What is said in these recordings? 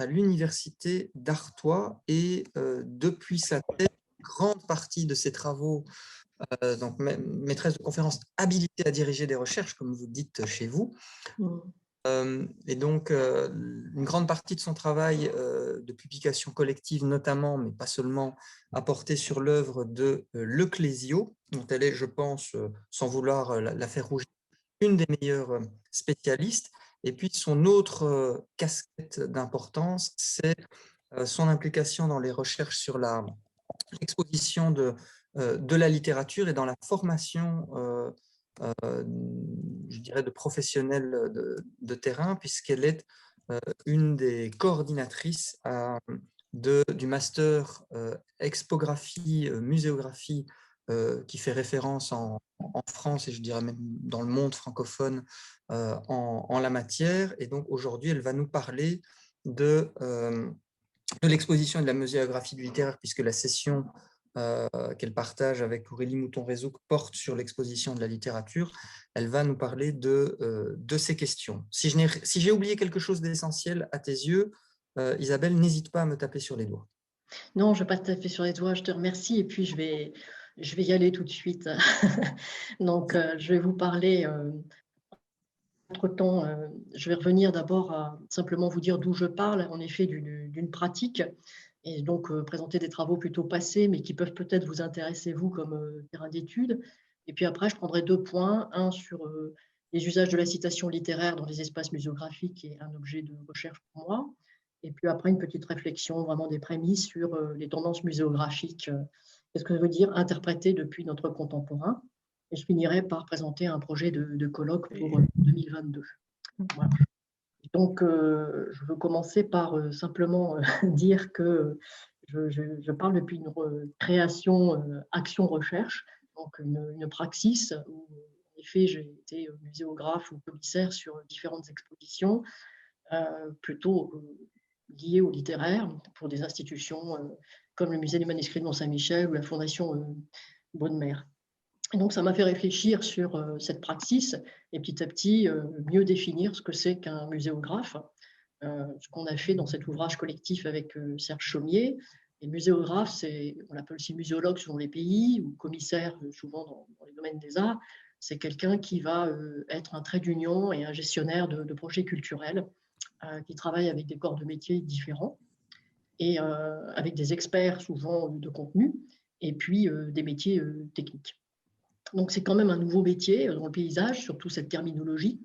à l'université d'Artois et depuis sa thèse, une grande partie de ses travaux, donc maîtresse de conférence habilitée à diriger des recherches, comme vous dites chez vous. Et donc, une grande partie de son travail de publication collective notamment, mais pas seulement, a porté sur l'œuvre de Le Clésio, dont elle est, je pense, sans vouloir la faire rougir, une des meilleures spécialistes. Et puis, son autre casquette d'importance, c'est son implication dans les recherches sur l'exposition de la littérature et dans la formation je dirais, de professionnels de terrain, puisqu'elle est une des coordinatrices du master expographie, muséographie, qui fait référence en France et je dirais même dans le monde francophone en la matière. Et donc aujourd'hui, elle va nous parler de l'exposition et de la muséographie du littéraire, puisque la session qu'elle partage avec Aurélie Mouton-Rézouc porte sur l'exposition de la littérature. Elle va nous parler de ces questions. Si j'ai oublié quelque chose d'essentiel à tes yeux, Isabelle, n'hésite pas à me taper sur les doigts. Non, je ne vais pas te taper sur les doigts, je te remercie. Et puis, je vais y aller tout de suite. Donc, je vais vous parler. Entre-temps, je vais revenir d'abord à simplement vous dire d'où je parle, en effet, d'une pratique, et donc présenter des travaux plutôt passés, mais qui peuvent peut-être vous intéresser, vous, comme terrain d'étude. Et puis après, je prendrai 2 points, un sur les usages de la citation littéraire dans les espaces muséographiques, qui est un objet de recherche pour moi. Et puis après, une petite réflexion, vraiment des prémices sur les tendances muséographiques. Qu'est-ce que ça veut dire interpréter depuis notre contemporain? Et je finirai par présenter un projet de colloque pour 2022. Voilà. Donc, je veux commencer par simplement dire que je parle depuis une création action-recherche, donc une praxis où, en effet, j'ai été muséographe ou commissaire sur différentes expositions, plutôt liées au littéraire, pour des institutions comme le Musée des manuscrits de Mont-Saint-Michel ou la Fondation Bonne-Mère. Et donc, ça m'a fait réfléchir sur cette praxis et petit à petit mieux définir ce que c'est qu'un muséographe, ce qu'on a fait dans cet ouvrage collectif avec Serge Chaumier. Et muséographe, on l'appelle aussi muséologue selon les pays, ou commissaire souvent dans les domaines des arts. C'est quelqu'un qui va être un trait d'union et un gestionnaire de projets culturels, qui travaille avec des corps de métiers différents et avec des experts souvent de contenu, et puis des métiers techniques. Donc, c'est quand même un nouveau métier dans le paysage, surtout cette terminologie.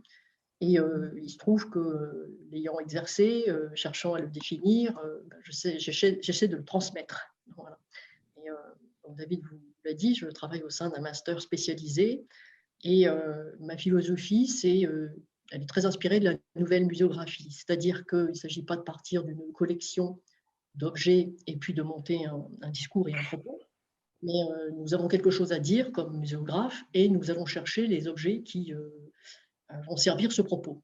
Et il se trouve que, l'ayant exercé, cherchant à le définir, j'essaie de le transmettre. Voilà. Et donc David vous l'a dit, je travaille au sein d'un master spécialisé. Et ma philosophie, elle est très inspirée de la nouvelle muséographie. C'est-à-dire qu'il ne s'agit pas de partir d'une collection d'objets et puis de monter un discours et un propos. Mais nous avons quelque chose à dire comme muséographe et nous allons chercher les objets qui vont servir ce propos,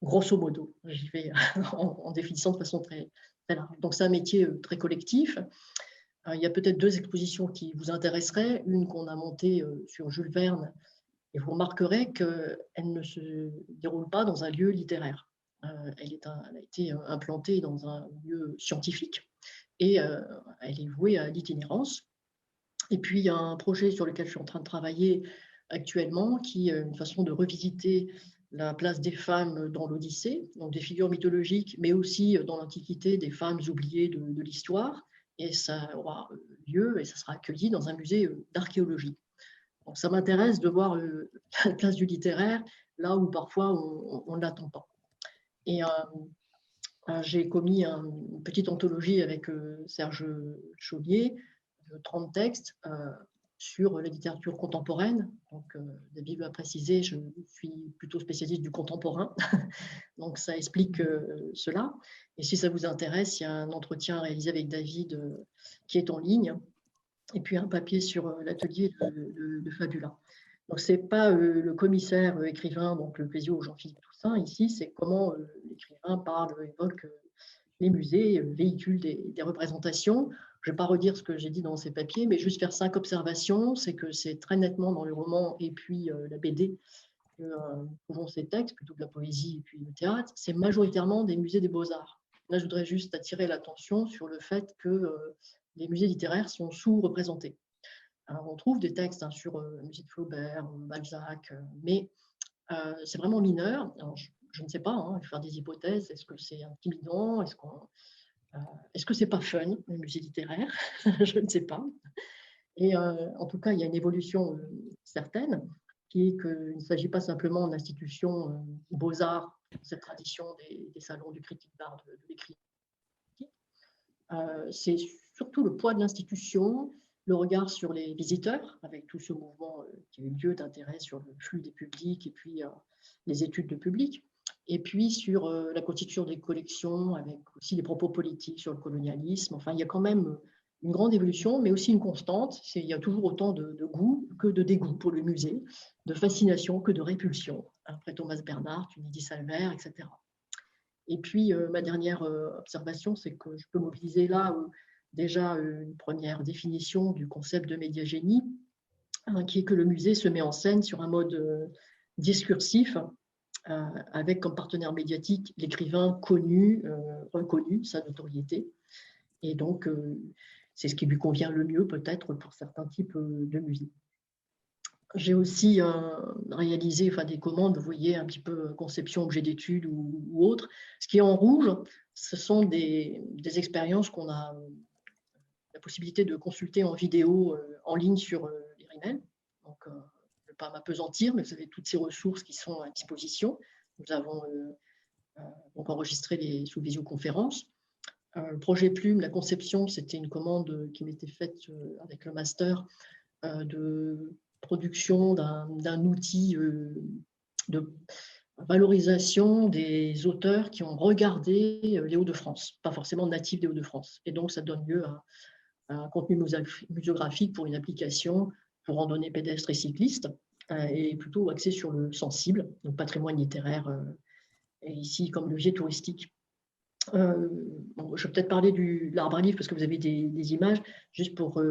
grosso modo. J'y vais en définissant de façon très, très large. Donc, c'est un métier très collectif. Il y a peut-être 2 expositions qui vous intéresseraient. Une qu'on a montée sur Jules Verne, et vous remarquerez qu'elle ne se déroule pas dans un lieu littéraire. Elle a été implantée dans un lieu scientifique et elle est vouée à l'itinérance. Et puis, il y a un projet sur lequel je suis en train de travailler actuellement, qui est une façon de revisiter la place des femmes dans l'Odyssée, donc des figures mythologiques, mais aussi dans l'Antiquité, des femmes oubliées de l'histoire. Et ça aura lieu et ça sera accueilli dans un musée d'archéologie. Donc, ça m'intéresse de voir la place du littéraire là où parfois on ne l'attend pas. Et j'ai commis une petite anthologie avec Serge Chaumier, 30 textes sur la littérature contemporaine. Donc, David l'a précisé, je suis plutôt spécialiste du contemporain. Donc, ça explique cela. Et si ça vous intéresse, il y a un entretien réalisé avec David qui est en ligne. Et puis, un papier sur l'atelier de Fabula. Donc, ce n'est pas le commissaire écrivain, donc le Clésio Jean-Philippe Toussaint, ici, c'est comment l'écrivain parle, évoque les musées, véhiculent des représentations. Je ne vais pas redire ce que j'ai dit dans ces papiers, mais juste faire 5 observations. C'est que c'est très nettement dans le roman et puis la BD que trouvons ces textes, plutôt que la poésie et puis le théâtre. C'est majoritairement des musées des beaux-arts. Là, je voudrais juste attirer l'attention sur le fait que les musées littéraires sont sous-représentés. Alors, on trouve des textes sur le musée de Flaubert, Balzac, mais c'est vraiment mineur. Alors, je ne sais pas, je vais faire des hypothèses. Est-ce que c'est intimidant? Est-ce que c'est pas fun, le musée littéraire? Je ne sais pas. Et en tout cas, il y a une évolution certaine, qui est qu'il ne s'agit pas simplement d'institutions beaux-arts, cette tradition des salons du critique d'art, de l'écrit. C'est surtout le poids de l'institution, le regard sur les visiteurs, avec tout ce mouvement qui a eu lieu d'intérêt sur le flux des publics et puis les études de public, et puis sur la constitution des collections, avec aussi les propos politiques sur le colonialisme. Enfin, il y a quand même une grande évolution, mais aussi une constante. Il y a toujours autant de goût que de dégoût pour le musée, de fascination que de répulsion. Après Thomas Bernhardt, Unidi Salver, etc. Et puis, ma dernière observation, c'est que je peux mobiliser là déjà une première définition du concept de médiagénie, qui est que le musée se met en scène sur un mode discursif, avec comme partenaire médiatique l'écrivain connu, reconnu, sa notoriété. Et donc, c'est ce qui lui convient le mieux peut-être pour certains types de musées. J'ai aussi réalisé des commandes, vous voyez, un petit peu conception, objet d'étude ou autre. Ce qui est en rouge, ce sont des expériences qu'on a la possibilité de consulter en vidéo en ligne sur l'IRIMEL. Donc, je ne vais pas m'apesantir, mais vous avez toutes ces ressources qui sont à disposition. Nous avons donc enregistré sous visioconférence. Le projet Plume, la conception, c'était une commande qui m'était faite avec le master de production d'un outil de valorisation des auteurs qui ont regardé les Hauts-de-France, pas forcément natifs des Hauts-de-France. Et donc, ça donne lieu à un contenu muséographique pour une application pour randonnée pédestre et cycliste, et plutôt axé sur le sensible, donc patrimoine littéraire, et ici comme levier touristique. Bon, je vais peut-être parler de l'arbre à livre parce que vous avez des images, juste pour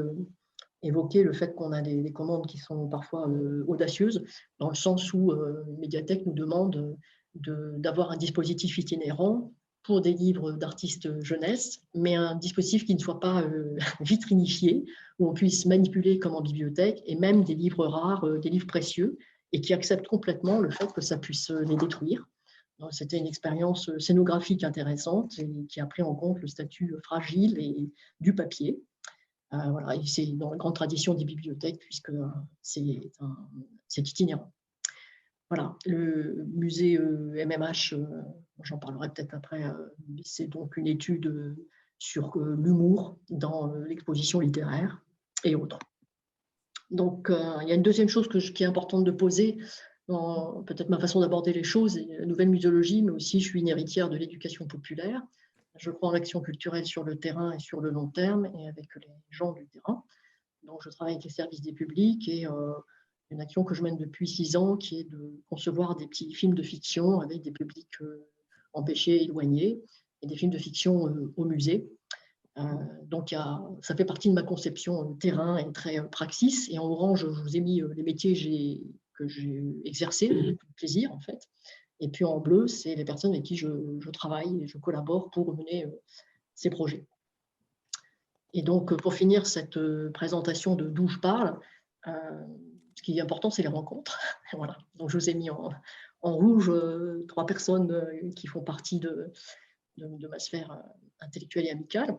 évoquer le fait qu'on a des commandes qui sont parfois audacieuses, dans le sens où Médiathèque nous demande d'avoir un dispositif itinérant pour des livres d'artistes jeunesse, mais un dispositif qui ne soit pas vitrinifié, où on puisse manipuler comme en bibliothèque, et même des livres rares, des livres précieux, et qui acceptent complètement le fait que ça puisse les détruire. C'était une expérience scénographique intéressante et qui a pris en compte le statut fragile du papier. Voilà, et c'est dans la grande tradition des bibliothèques, puisque c'est itinérant. Voilà, le musée MMH, j'en parlerai peut-être après, c'est donc une étude sur l'humour dans l'exposition littéraire et autres. Donc, il y a une deuxième chose qui est importante de poser, dans peut-être ma façon d'aborder les choses, la nouvelle muséologie, mais aussi je suis une héritière de l'éducation populaire. Je crois en l'action culturelle sur le terrain et sur le long terme, et avec les gens du terrain. Donc, je travaille avec les services des publics et une action que je mène depuis 6 ans, qui est de concevoir des petits films de fiction avec des publics empêchés, éloignés, et des films de fiction au musée. Donc, ça fait partie de ma conception terrain et très praxis. Et en orange, je vous ai mis les métiers que j'ai exercés, avec plaisir en fait. Et puis en bleu, c'est les personnes avec qui je travaille et je collabore pour mener ces projets. Et donc, pour finir cette présentation de d'où je parle, ce qui est important, c'est les rencontres. Voilà. Donc, je vous ai mis en rouge 3 personnes qui font partie de ma sphère intellectuelle et amicale.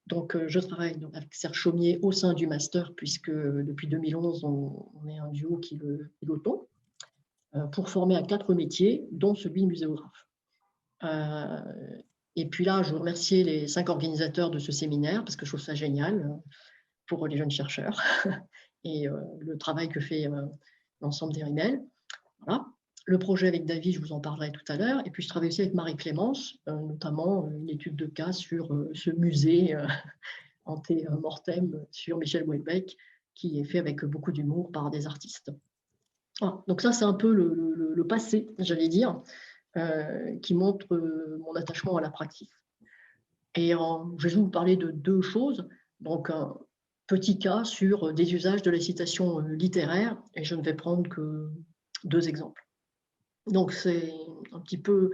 Donc, je travaille avec Serge Chaumier au sein du master, puisque depuis 2011, on est un duo qui le pilotons, pour former à 4 métiers, dont celui de muséographe. Et puis là, je veux remercier les 5 organisateurs de ce séminaire, parce que je trouve ça génial pour les jeunes chercheurs et le travail que fait l'ensemble des RIMEL. Voilà. Le projet avec David, je vous en parlerai tout à l'heure. Et puis, je travaille aussi avec Marie-Clémence, notamment une étude de cas sur ce musée anté-mortem sur Michel Houellebecq, qui est fait avec beaucoup d'humour par des artistes. Voilà. Donc ça, c'est un peu le passé, j'allais dire, qui montre mon attachement à la pratique. Et je vais vous parler de 2 choses. Donc, un petit cas sur des usages de la citation littéraire, et je ne vais prendre que 2 exemples. Donc, c'est un petit peu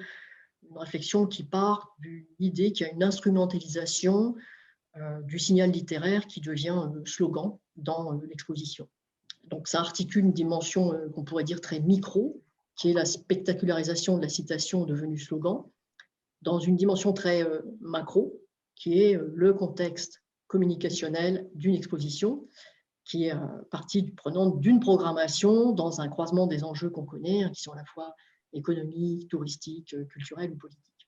une réflexion qui part d'une idée qu'il y a une instrumentalisation du signal littéraire qui devient slogan dans l'exposition. Donc ça articule une dimension qu'on pourrait dire très micro, qui est la spectacularisation de la citation devenue slogan, dans une dimension très macro, qui est le contexte communicationnel d'une exposition, qui est partie prenante d'une programmation dans un croisement des enjeux qu'on connaît, qui sont à la fois économiques, touristiques, culturels ou politiques.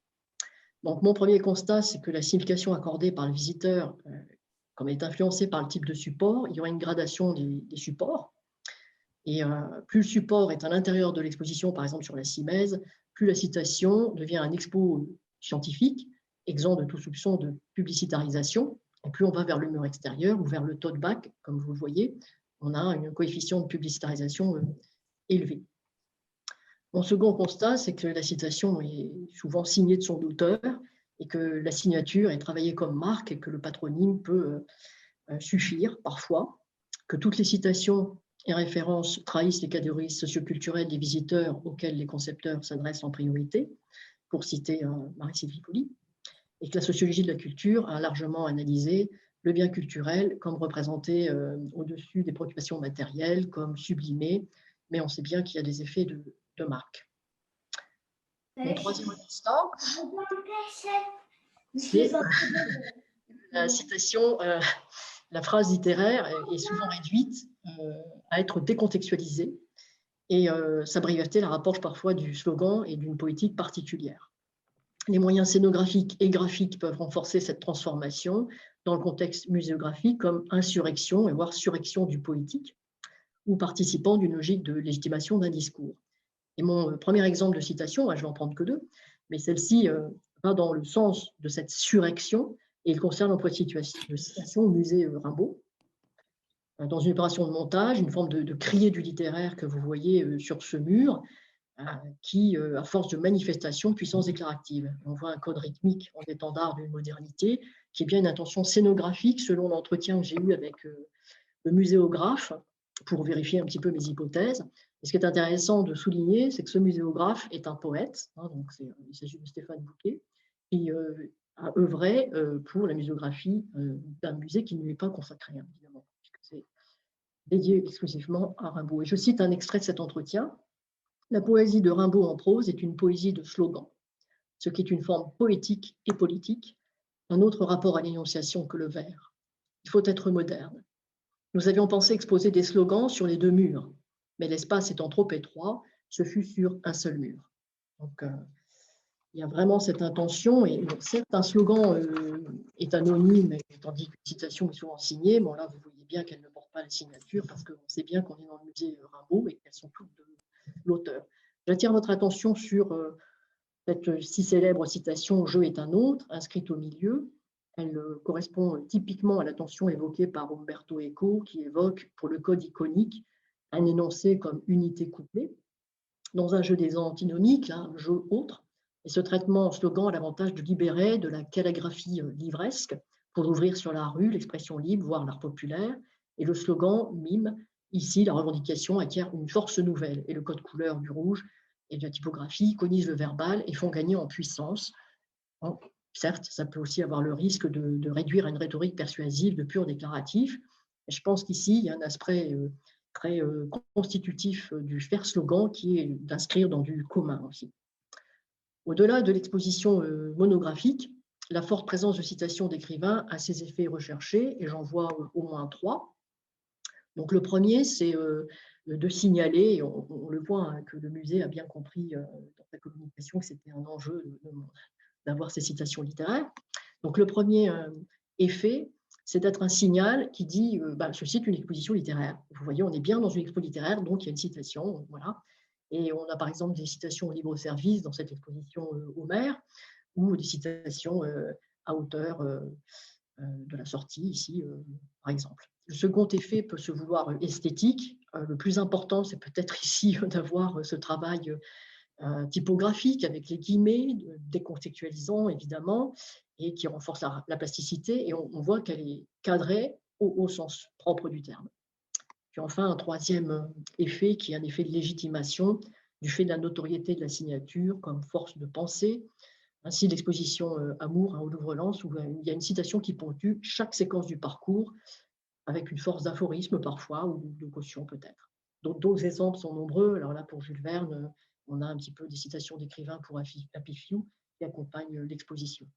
Donc, mon premier constat, c'est que la signification accordée par le visiteur, comme elle est influencée par le type de support, il y aura une gradation des supports. Et plus le support est à l'intérieur de l'exposition, par exemple sur la Simèse, plus la citation devient un expo scientifique, exempt de tout soupçon de publicitarisation. Et plus on va vers le mur extérieur ou vers le tote bag, comme vous le voyez, on a un coefficient de publicitarisation élevé. Mon second constat, c'est que la citation est souvent signée de son auteur et que la signature est travaillée comme marque et que le patronyme peut suffire parfois, que toutes les citations et références trahissent les catégories socioculturelles des visiteurs auxquels les concepteurs s'adressent en priorité, pour citer Marie-Sylvie Poli, et que la sociologie de la culture a largement analysé le bien culturel comme représenté au-dessus des préoccupations matérielles, comme sublimé, mais on sait bien qu'il y a des effets de marque. Mon troisième constat, c'est la citation, la phrase littéraire est souvent réduite à être décontextualisée et sa brièveté la rapproche parfois du slogan et d'une poétique particulière. Les moyens scénographiques et graphiques peuvent renforcer cette transformation dans le contexte muséographique comme insurrection et voire surrection du poétique ou participant d'une logique de légitimation d'un discours. Et mon premier exemple de citation, je ne vais en prendre que deux, mais celle-ci va dans le sens de cette surrection et il concerne l'emploi de citation au musée Rimbaud. Dans une opération de montage, une forme de crier du littéraire que vous voyez sur ce mur, qui, à force de manifestation, puissance déclarative. On voit un code rythmique en étendard d'une modernité, qui est bien une intention scénographique selon l'entretien que j'ai eu avec le muséographe pour vérifier un petit peu mes hypothèses. Et ce qui est intéressant de souligner, c'est que ce muséographe est un poète, donc il s'agit de Stéphane Bouquet, qui a œuvré pour la muséographie d'un musée qui ne lui est pas consacré, évidemment, puisque c'est dédié exclusivement à Rimbaud. Et je cite un extrait de cet entretien. La poésie de Rimbaud en prose est une poésie de slogan, ce qui est une forme poétique et politique, un autre rapport à l'énonciation que le vers. Il faut être moderne. Nous avions pensé exposer des slogans sur les deux murs, mais l'espace étant trop étroit, ce fut sur un seul mur. Donc, il y a vraiment cette intention, et certes, un slogan est anonyme, tandis qu'une citation est souvent signée. Bon, là, vous voyez bien qu'elle ne porte pas la signature, parce qu'on sait bien qu'on est dans le musée Rimbaud et qu'elles sont toutes de l'auteur. J'attire votre attention sur cette si célèbre citation « Jeu est un autre », inscrite au milieu. Elle correspond typiquement à l'attention évoquée par Umberto Eco, qui évoque pour le code iconique un énoncé comme unité couplée. Dans un jeu des antinomiques, un jeu autre, et ce traitement en slogan a l'avantage de libérer de la calligraphie livresque pour ouvrir sur la rue l'expression libre, voire l'art populaire, et le slogan mime. Ici, la revendication acquiert une force nouvelle et le code couleur du rouge et de la typographie iconisent le verbal et font gagner en puissance. Certes, ça peut aussi avoir le risque de réduire à une rhétorique persuasive de pur déclaratif. Et je pense qu'ici, il y a un aspect très constitutif du faire slogan qui est d'inscrire dans du commun aussi. Au-delà de l'exposition monographique, la forte présence de citations d'écrivains a ses effets recherchés et j'en vois au moins trois. Donc le premier, c'est de signaler, et on le voit hein, que le musée a bien compris dans sa communication que c'était un enjeu d'avoir ces citations littéraires. Donc le premier effet, c'est d'être un signal qui dit je cite une exposition littéraire. Vous voyez, on est bien dans une expo littéraire, donc il y a une citation, voilà. Et on a par exemple des citations au libre-service dans cette exposition Homère, ou des citations à hauteur de la sortie ici, par exemple. Le second effet peut se vouloir esthétique. Le plus important, c'est peut-être ici d'avoir ce travail typographique avec les guillemets, décontextualisant évidemment, et qui renforce la plasticité. Et on voit qu'elle est cadrée au sens propre du terme. Puis enfin, un troisième effet qui est un effet de légitimation, du fait de la notoriété de la signature comme force de pensée. Ainsi, l'exposition Amour au Louvre-Lens, où il y a une citation qui ponctue chaque séquence du parcours, avec une force d'aphorisme parfois, ou de caution peut-être. D'autres exemples sont nombreux. Alors là, pour Jules Verne, on a un petit peu des citations d'écrivains pour Happy Few qui accompagnent l'exposition.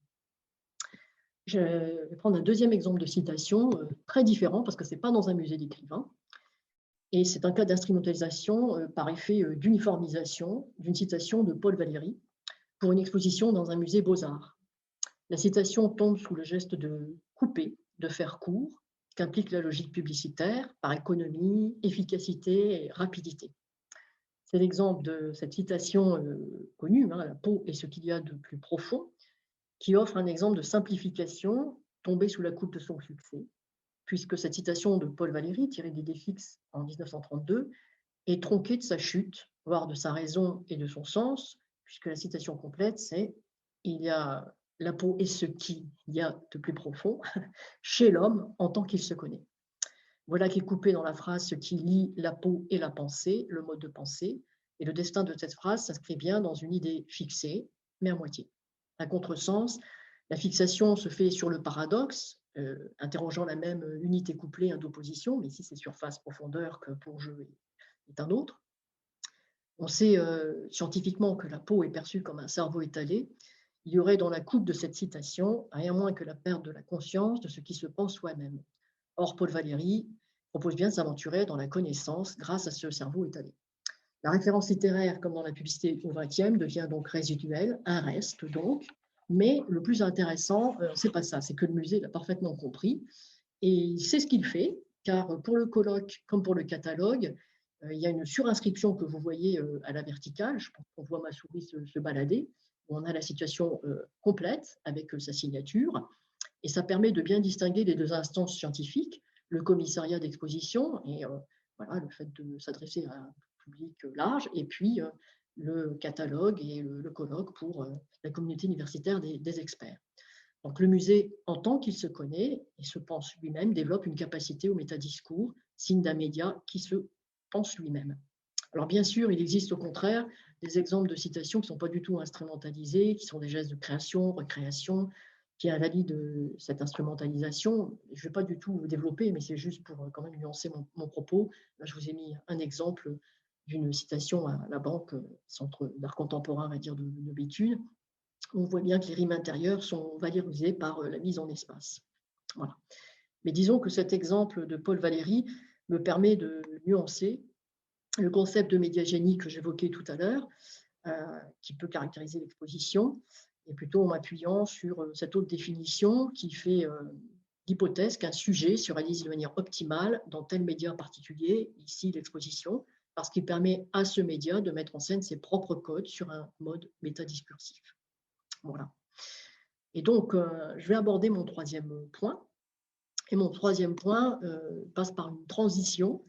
Je vais prendre un deuxième exemple de citation, très différent, parce que ce n'est pas dans un musée d'écrivains. Et c'est un cas d'instrumentalisation par effet d'uniformisation d'une citation de Paul Valéry pour une exposition dans un musée Beaux-Arts. La citation tombe sous le geste de couper, de faire court, qu'implique la logique publicitaire par économie, efficacité et rapidité. C'est l'exemple de cette citation connue, hein, la peau est ce qu'il y a de plus profond, qui offre un exemple de simplification tombée sous la coupe de son succès, puisque cette citation de Paul Valéry, tirée d'Idées fixes en 1932, est tronquée de sa chute, voire de sa raison et de son sens, puisque la citation complète, c'est « Il y a la peau et ce qu'il y a de plus profond chez l'homme en tant qu'il se connaît ». Voilà qui est coupé dans la phrase ce qui lie la peau et la pensée, le mode de pensée, et le destin de cette phrase s'inscrit bien dans une idée fixée, mais à moitié. À contresens, la fixation se fait sur le paradoxe, interrogeant la même unité couplée d'opposition, mais ici c'est surface-profondeur que pour jeu est un autre. On sait scientifiquement que la peau est perçue comme un cerveau étalé. Il y aurait dans la coupe de cette citation rien moins que la perte de la conscience de ce qui se pense soi-même. Or, Paul Valéry propose bien de s'aventurer dans la connaissance grâce à ce cerveau étalé. La référence littéraire, comme dans la publicité au XXe, devient donc résiduelle, un reste donc, mais le plus intéressant, c'est pas ça, c'est que le musée l'a parfaitement compris et il sait ce qu'il fait, car pour le colloque comme pour le catalogue, il y a une surinscription que vous voyez à la verticale, je pense qu'on voit ma souris se balader, où on a la situation complète avec sa signature, et ça permet de bien distinguer les deux instances scientifiques, le commissariat d'exposition et voilà, le fait de s'adresser à un public large, et puis le catalogue et le colloque pour la communauté universitaire des experts. Donc le musée, en tant qu'il se connaît et se pense lui-même, développe une capacité au métadiscours, signe d'un média qui se pense lui-même. Alors bien sûr, il existe au contraire des exemples de citations qui ne sont pas du tout instrumentalisées, qui sont des gestes de création, recréation, qui invalident cette instrumentalisation. Je ne vais pas du tout vous développer, mais c'est juste pour quand même nuancer mon propos. Là, je vous ai mis un exemple d'une citation à la Banque, Centre d'art contemporain, on va dire, de Béthune. On voit bien que les rimes intérieures sont valorisées par la mise en espace. Voilà. Mais disons que cet exemple de Paul Valéry me permet de nuancer le concept de médiagénie que j'évoquais tout à l'heure, qui peut caractériser l'exposition, et plutôt en m'appuyant sur cette autre définition qui fait l'hypothèse qu'un sujet se réalise de manière optimale dans tel média particulier, ici l'exposition, parce qu'il permet à ce média de mettre en scène ses propres codes sur un mode métadiscursif. Voilà. Et donc, je vais aborder mon troisième point. Et mon troisième point passe par une transition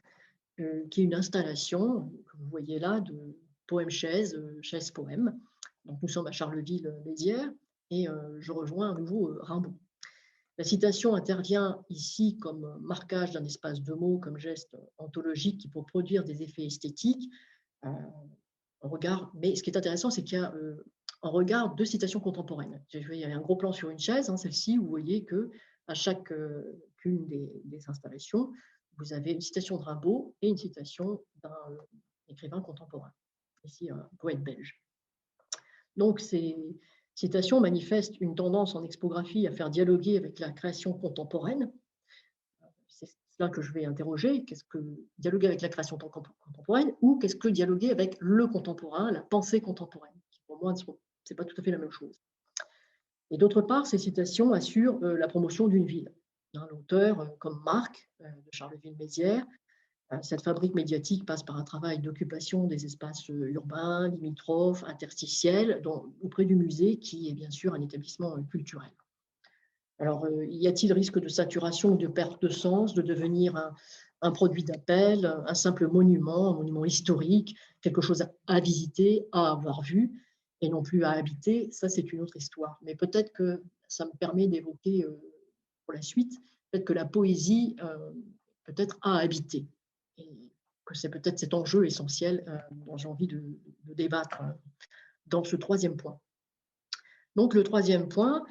qui est une installation, que vous voyez là, de poème-chaise, chaise-poème. Donc, nous sommes à Charleville-Mézières et je rejoins à nouveau Rimbaud. La citation intervient ici comme marquage d'un espace de mots, comme geste ontologique qui peut produire des effets esthétiques. Mais ce qui est intéressant, c'est qu'il y a en regard deux citations contemporaines. Il y a un gros plan sur une chaise, hein, celle-ci, vous voyez qu'à chacune des installations, vous avez une citation de Rimbaud et une citation d'un écrivain contemporain, ici un poète belge. Donc ces citations manifestent une tendance en expographie à faire dialoguer avec la création contemporaine. C'est cela que je vais interroger. Qu'est-ce que dialoguer avec la création contemporaine ou qu'est-ce que dialoguer avec le contemporain, la pensée contemporaine, qui pour moi, ce n'est pas tout à fait la même chose. Et d'autre part, ces citations assurent la promotion d'une ville. L'auteur, comme Marc de Charleville-Mézières, cette fabrique médiatique passe par un travail d'occupation des espaces urbains, limitrophes, interstitiels, auprès du musée, qui est bien sûr un établissement culturel. Alors, y a-t-il risque de saturation ou de perte de sens, de devenir un produit d'appel, un simple monument, un monument historique, quelque chose à visiter, à avoir vu, et non plus à habiter? Ça, c'est une autre histoire. Mais peut-être que ça me permet d'évoquer pour la suite, peut-être que la poésie, peut-être à habiter. Et que c'est peut-être cet enjeu essentiel dont j'ai envie de débattre dans ce troisième point. Donc le troisième point,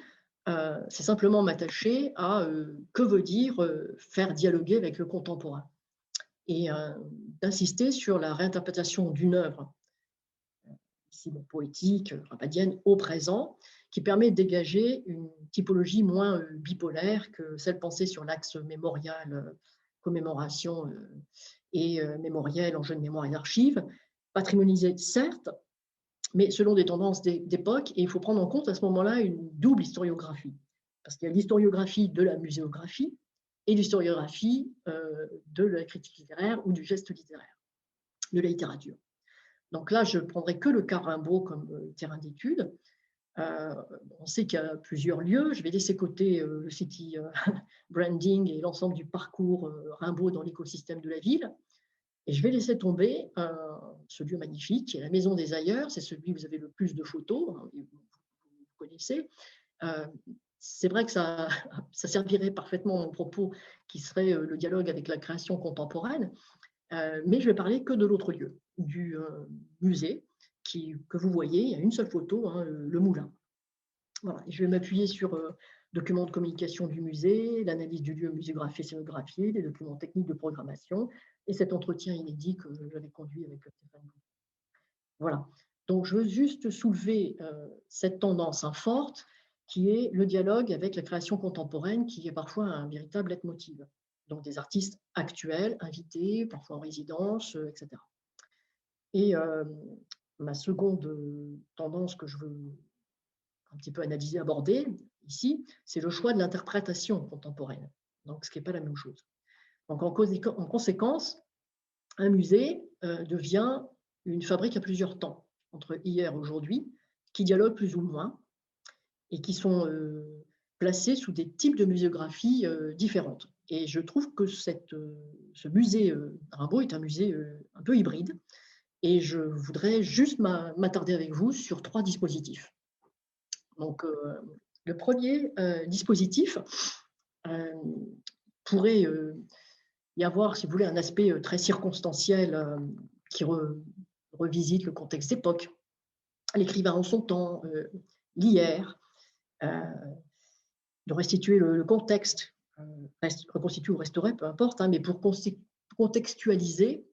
c'est simplement m'attacher à que veut dire faire dialoguer avec le contemporain et d'insister sur la réinterprétation d'une œuvre, ici poétique, rabbadienne, au présent, qui permet de dégager une typologie moins bipolaire que celle pensée sur l'axe mémorial, commémoration et mémoriel, enjeu de mémoire et d'archives, patrimonialisé certes, mais selon des tendances d'époque, et il faut prendre en compte à ce moment-là une double historiographie. Parce qu'il y a l'historiographie de la muséographie et l'historiographie de la critique littéraire ou du geste littéraire, de la littérature. Donc là, je ne prendrai que le cas Rimbaud comme terrain d'étude. On sait qu'il y a plusieurs lieux. Je vais laisser côté le city branding et l'ensemble du parcours Rimbaud dans l'écosystème de la ville. Et je vais laisser tomber ce lieu magnifique, qui est la Maison des Ailleurs. C'est celui où vous avez le plus de photos, hein, vous connaissez. C'est vrai que ça servirait parfaitement à mon propos, qui serait le dialogue avec la création contemporaine. Mais je vais parler que de l'autre lieu, du musée, que vous voyez. Il y a une seule photo, hein, le Moulin. Voilà. Et je vais m'appuyer sur documents de communication du musée, l'analyse du lieu muséographié, scénographié, les documents techniques de programmation et cet entretien inédit que j'avais conduit avec Stéphane. Voilà. Donc, je veux juste soulever cette tendance forte qui est le dialogue avec la création contemporaine, qui est parfois un véritable leitmotiv. Donc, des artistes actuels, invités, parfois en résidence, etc. Et ma seconde tendance que je veux un petit peu analyser, aborder ici, c'est le choix de l'interprétation contemporaine, donc ce qui n'est pas la même chose. Donc, en conséquence, un musée devient une fabrique à plusieurs temps, entre hier et aujourd'hui, qui dialoguent plus ou moins et qui sont placés sous des types de muséographie différentes. Et je trouve que ce musée Rimbaud est un musée un peu hybride, et je voudrais juste m'attarder avec vous sur 3 dispositifs. Donc, le premier dispositif pourrait y avoir, si vous voulez, un aspect très circonstanciel qui revisite le contexte d'époque, l'écrivain en son temps, l'hier, de restituer le contexte, reconstituer ou restaurer, peu importe, hein, mais pour contextualiser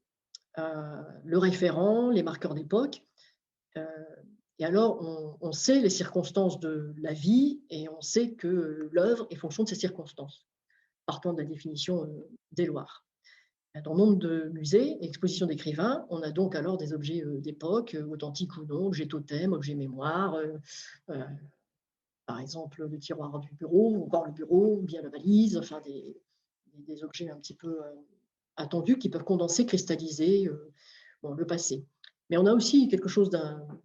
le référent, les marqueurs d'époque. Et alors, on sait les circonstances de la vie et on sait que l'œuvre est fonction de ces circonstances, partant de la définition des Loirs. Dans nombre de musées et expositions d'écrivains, on a donc alors des objets d'époque, authentiques ou non, objets totems, objets mémoire, par exemple le tiroir du bureau, ou encore le bureau, ou bien la valise, enfin des objets un petit peu attendus qui peuvent condenser, cristalliser le passé. Mais on a aussi quelque chose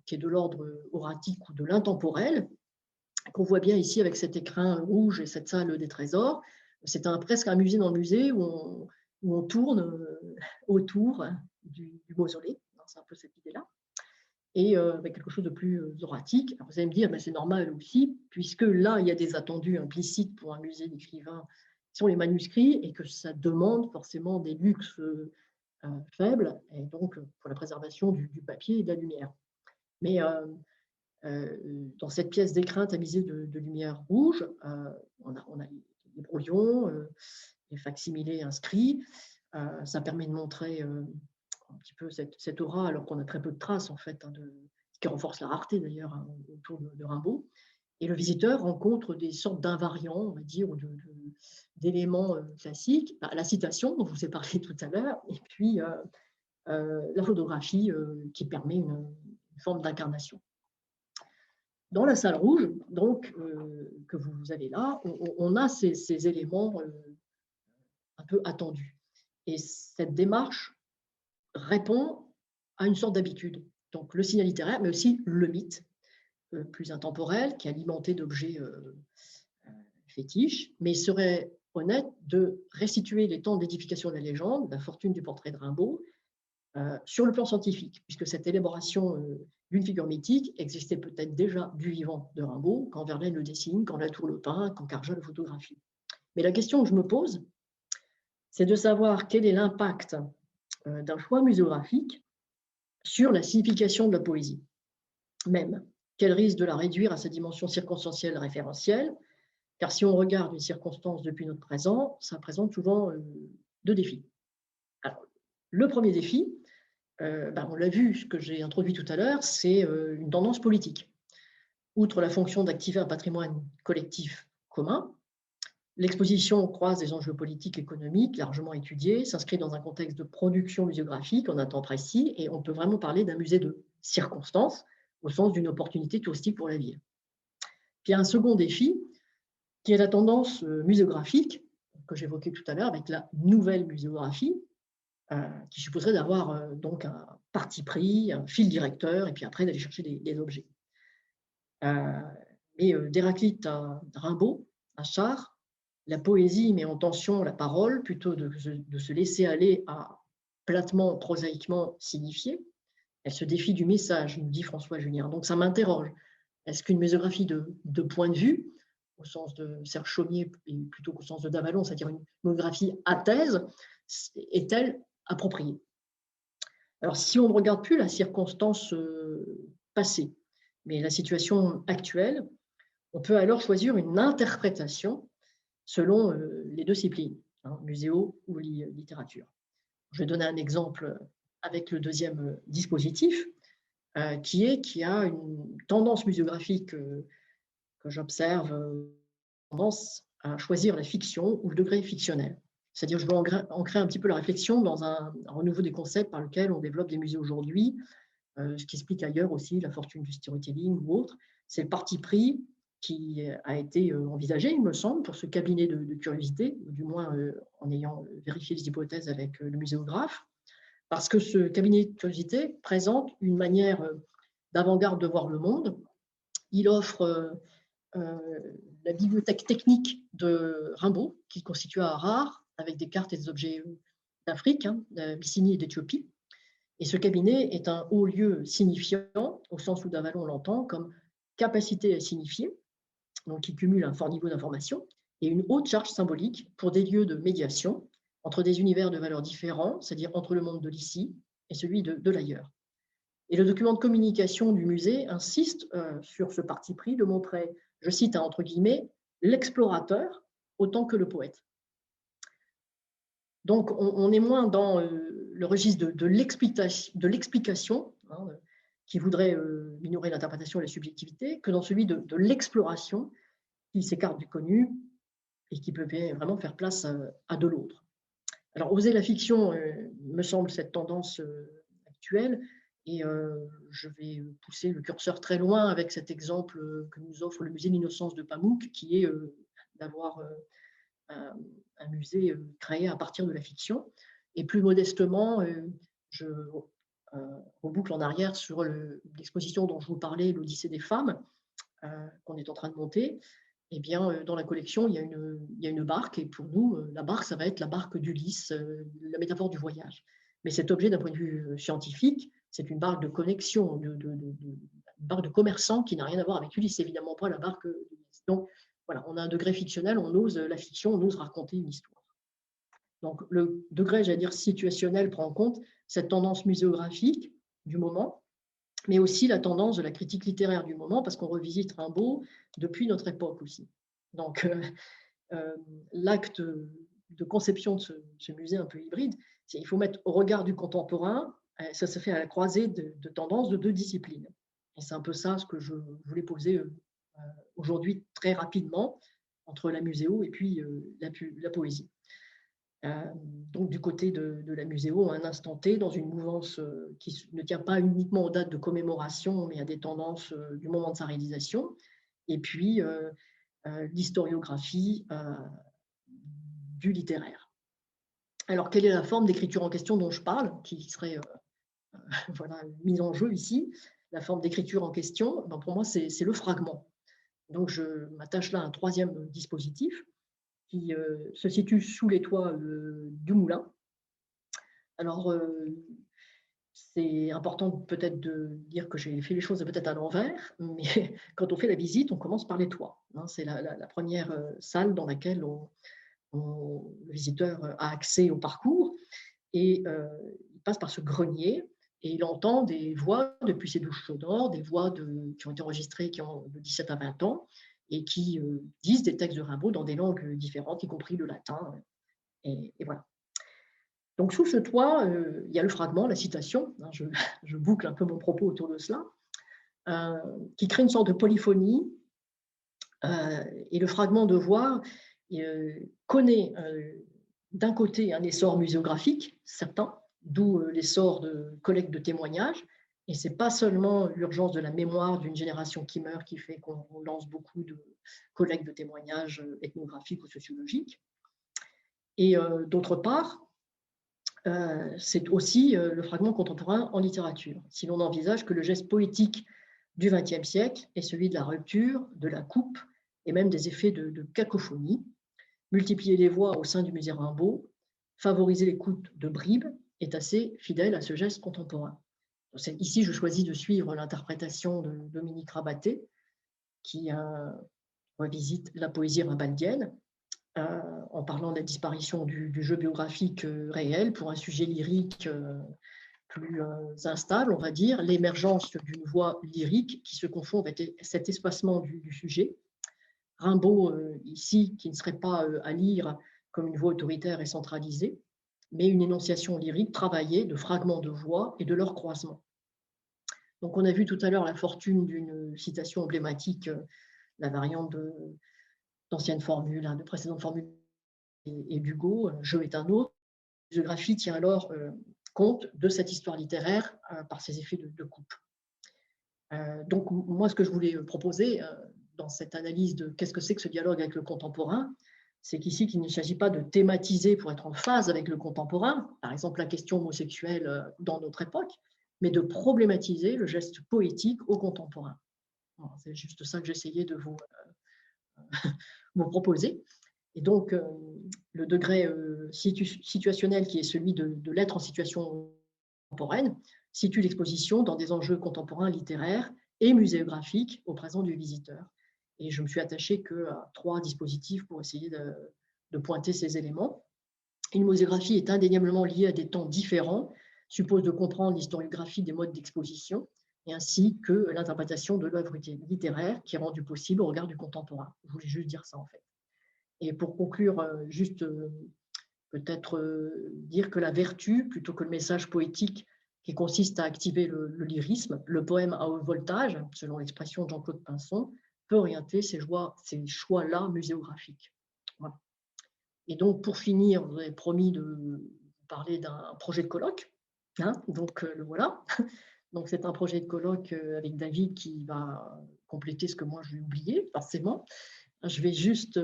qui est de l'ordre oratique ou de l'intemporel, qu'on voit bien ici avec cet écrin rouge et cette salle des trésors. C'est presque un musée dans le musée où on tourne autour du mausolée. C'est un peu cette idée-là. Et avec quelque chose de plus oratique. Alors vous allez me dire, c'est normal aussi, puisque là, il y a des attendus implicites pour un musée d'écrivains qui sont les manuscrits et que ça demande forcément des luxes faible, et donc pour la préservation du papier et de la lumière. Mais dans cette pièce d'écrin tamisée de lumière rouge, on a les brouillons, les facsimilés inscrits. Ça permet de montrer un petit peu cette aura, alors qu'on a très peu de traces, en fait, ce qui renforce la rareté, d'ailleurs, hein, autour de Rimbaud. Et le visiteur rencontre des sortes d'invariants, on va dire, ou d'éléments classiques. La citation dont je vous ai parlé tout à l'heure, et puis la photographie qui permet une forme d'incarnation. Dans la salle rouge, donc, que vous avez là, on a ces éléments un peu attendus. Et cette démarche répond à une sorte d'habitude. Donc le signal littéraire, mais aussi le mythe, plus intemporel, qui est alimenté d'objets fétiches, mais il serait honnête de restituer les temps d'édification de la légende, la fortune du portrait de Rimbaud, sur le plan scientifique, puisque cette élaboration d'une figure mythique existait peut-être déjà du vivant de Rimbaud, quand Verlaine le dessine, quand Latour le peint, quand Carja le photographie. Mais la question que je me pose, c'est de savoir quel est l'impact d'un choix muséographique sur la signification de la poésie même, qu'elle risque de la réduire à sa dimension circonstancielle référentielle, car si on regarde une circonstance depuis notre présent, ça présente souvent deux défis. Alors, le premier défi, on l'a vu, ce que j'ai introduit tout à l'heure, c'est une tendance politique. Outre la fonction d'activer un patrimoine collectif commun, l'exposition croise des enjeux politiques et économiques largement étudiés, s'inscrit dans un contexte de production muséographique en un temps précis, et on peut vraiment parler d'un musée de circonstance, au sens d'une opportunité touristique pour la ville. Puis il y a un second défi, qui est la tendance muséographique, que j'évoquais tout à l'heure, avec la nouvelle muséographie, qui supposerait d'avoir donc un parti pris, un fil directeur, et puis après d'aller chercher des objets. Mais d'Héraclite à Rimbaud, à Chartres, la poésie met en tension la parole plutôt de se laisser aller à platement, prosaïquement signifier. Elle se défie du message, nous dit François Julien. Donc ça m'interroge. Est-ce qu'une muséographie de point de vue, au sens de Serge Chaumier et plutôt qu'au sens de Davalon, c'est-à-dire une muséographie à thèse, est-elle appropriée? Alors si on ne regarde plus la circonstance passée, mais la situation actuelle, on peut alors choisir une interprétation selon les deux disciplines, muséo ou littérature. Je vais donner un exemple avec le deuxième dispositif, qui a une tendance muséographique que j'observe, tendance à choisir la fiction ou le degré fictionnel. C'est-à-dire, je veux ancrer un petit peu la réflexion dans un renouveau des concepts par lequel on développe des musées aujourd'hui, ce qui explique ailleurs aussi la fortune du storytelling ou autre. C'est le parti pris qui a été envisagé, il me semble, pour ce cabinet de curiosité, ou du moins en ayant vérifié les hypothèses avec le muséographe, parce que ce cabinet de curiosité présente une manière d'avant-garde de voir le monde. Il offre la bibliothèque technique de Rimbaud, qui constitua rare, avec des cartes et des objets d'Afrique, d'Abyssinie et d'Éthiopie. Et ce cabinet est un haut lieu signifiant, au sens où Davalon l'entend, comme capacité à signifier, donc qui cumule un fort niveau d'information, et une haute charge symbolique pour des lieux de médiation entre des univers de valeurs différents, c'est-à-dire entre le monde de l'ici et celui de l'ailleurs. Et le document de communication du musée insiste sur ce parti pris de montrer, je cite entre guillemets, l'explorateur autant que le poète. Donc on est moins dans le registre de l'explication, qui voudrait minorer l'interprétation et la subjectivité, que dans celui de l'exploration, qui s'écarte du connu et qui peut vraiment faire place à de l'autre. Alors, oser la fiction me semble cette tendance actuelle, et je vais pousser le curseur très loin avec cet exemple que nous offre le musée de l'Innocence de Pamouk, qui est d'avoir un musée créé à partir de la fiction. Et plus modestement, je reboucle en arrière sur l'exposition dont je vous parlais, l'Odyssée des femmes, qu'on est en train de monter. Eh bien, dans la collection, il y a une barque, et pour nous, la barque, ça va être la barque d'Ulysse, la métaphore du voyage. Mais cet objet, d'un point de vue scientifique, c'est une barque de connexion, une barque de commerçant qui n'a rien à voir avec Ulysse, évidemment pas la barque d'Ulysse. Donc, voilà, on a un degré fictionnel, on ose la fiction, on ose raconter une histoire. Donc, le degré, j'allais dire, situationnel prend en compte cette tendance muséographique du moment, mais aussi la tendance de la critique littéraire du moment, parce qu'on revisite Rimbaud depuis notre époque aussi. Donc, l'acte de conception de ce musée un peu hybride, c'est il faut mettre au regard du contemporain, ça se fait à la croisée de tendances de deux disciplines. Et c'est un peu ça ce que je voulais poser aujourd'hui très rapidement, entre la muséo et puis la poésie. Donc du côté de la muséo, à un instant T, dans une mouvance qui ne tient pas uniquement aux dates de commémoration, mais à des tendances du moment de sa réalisation, et puis l'historiographie du littéraire. Alors, quelle est la forme d'écriture en question dont je parle, qui serait voilà, mise en jeu ici? La forme d'écriture en question, ben pour moi, c'est le fragment. Donc, je m'attache là à un troisième dispositif qui se situe sous les toits du moulin. Alors, c'est important peut-être de dire que j'ai fait les choses peut-être à l'envers, mais quand on fait la visite, on commence par les toits. C'est la première salle dans laquelle le visiteur a accès au parcours. Et il passe par ce grenier et il entend des voix depuis ses douches sonores, des voix qui ont été enregistrées qui ont de 17 à 20 ans et qui disent des textes de Rimbaud dans des langues différentes, y compris le latin. Et voilà. Donc sous ce toit, il y a le fragment, la citation, hein, je boucle un peu mon propos autour de cela, qui crée une sorte de polyphonie. Et le fragment de voix connaît d'un côté un essor muséographique certain, d'où l'essor de collecte de témoignages. Et ce n'est pas seulement l'urgence de la mémoire d'une génération qui meurt qui fait qu'on lance beaucoup de collectes de témoignages ethnographiques ou sociologiques. Et d'autre part, c'est aussi le fragment contemporain en littérature. Si l'on envisage que le geste poétique du XXe siècle est celui de la rupture, de la coupe et même des effets de cacophonie, multiplier les voix au sein du musée Rimbaud, favoriser l'écoute de bribes est assez fidèle à ce geste contemporain. Ici, je choisis de suivre l'interprétation de Dominique Rabaté, qui revisite la poésie rimbaldienne, en parlant de la disparition du jeu biographique réel pour un sujet lyrique plus instable, on va dire, l'émergence d'une voix lyrique qui se confond avec cet espacement du sujet. Rimbaud, ici, qui ne serait pas à lire comme une voix autoritaire et centralisée, mais une énonciation lyrique travaillée de fragments de voix et de leur croisement. Donc on a vu tout à l'heure la fortune d'une citation emblématique, la variante d'anciennes formules, de précédentes formules et d'Hugo, je est un autre. La muséographie tient alors compte de cette histoire littéraire par ses effets de coupe. Donc moi, ce que je voulais proposer dans cette analyse de qu'est-ce que c'est que ce dialogue avec le contemporain, c'est qu'ici, qu'il ne s'agit pas de thématiser pour être en phase avec le contemporain, par exemple la question homosexuelle dans notre époque, mais de problématiser le geste poétique au contemporain. Bon, c'est juste ça que j'essayais de vous proposer. Et donc, le degré situationnel qui est celui de l'être en situation contemporaine situe l'exposition dans des enjeux contemporains littéraires et muséographiques au présent du visiteur. Et je me suis attachée à 3 dispositifs pour essayer de pointer ces éléments. Une muséographie est indéniablement liée à des temps différents, suppose de comprendre l'historiographie des modes d'exposition, et ainsi que l'interprétation de l'œuvre littéraire qui est rendue possible au regard du contemporain. Je voulais juste dire ça en fait. Et pour conclure, juste peut-être dire que la vertu, plutôt que le message poétique qui consiste à activer le lyrisme, le poème à haut voltage, selon l'expression de Jean-Claude Pinson, peut orienter ces choix-là muséographiques. Voilà. Et donc, pour finir, vous avez promis de vous parler d'un projet de colloque. Hein, donc, le voilà. Donc, c'est un projet de colloque avec David qui va compléter ce que moi j'ai oublié, forcément. Je vais juste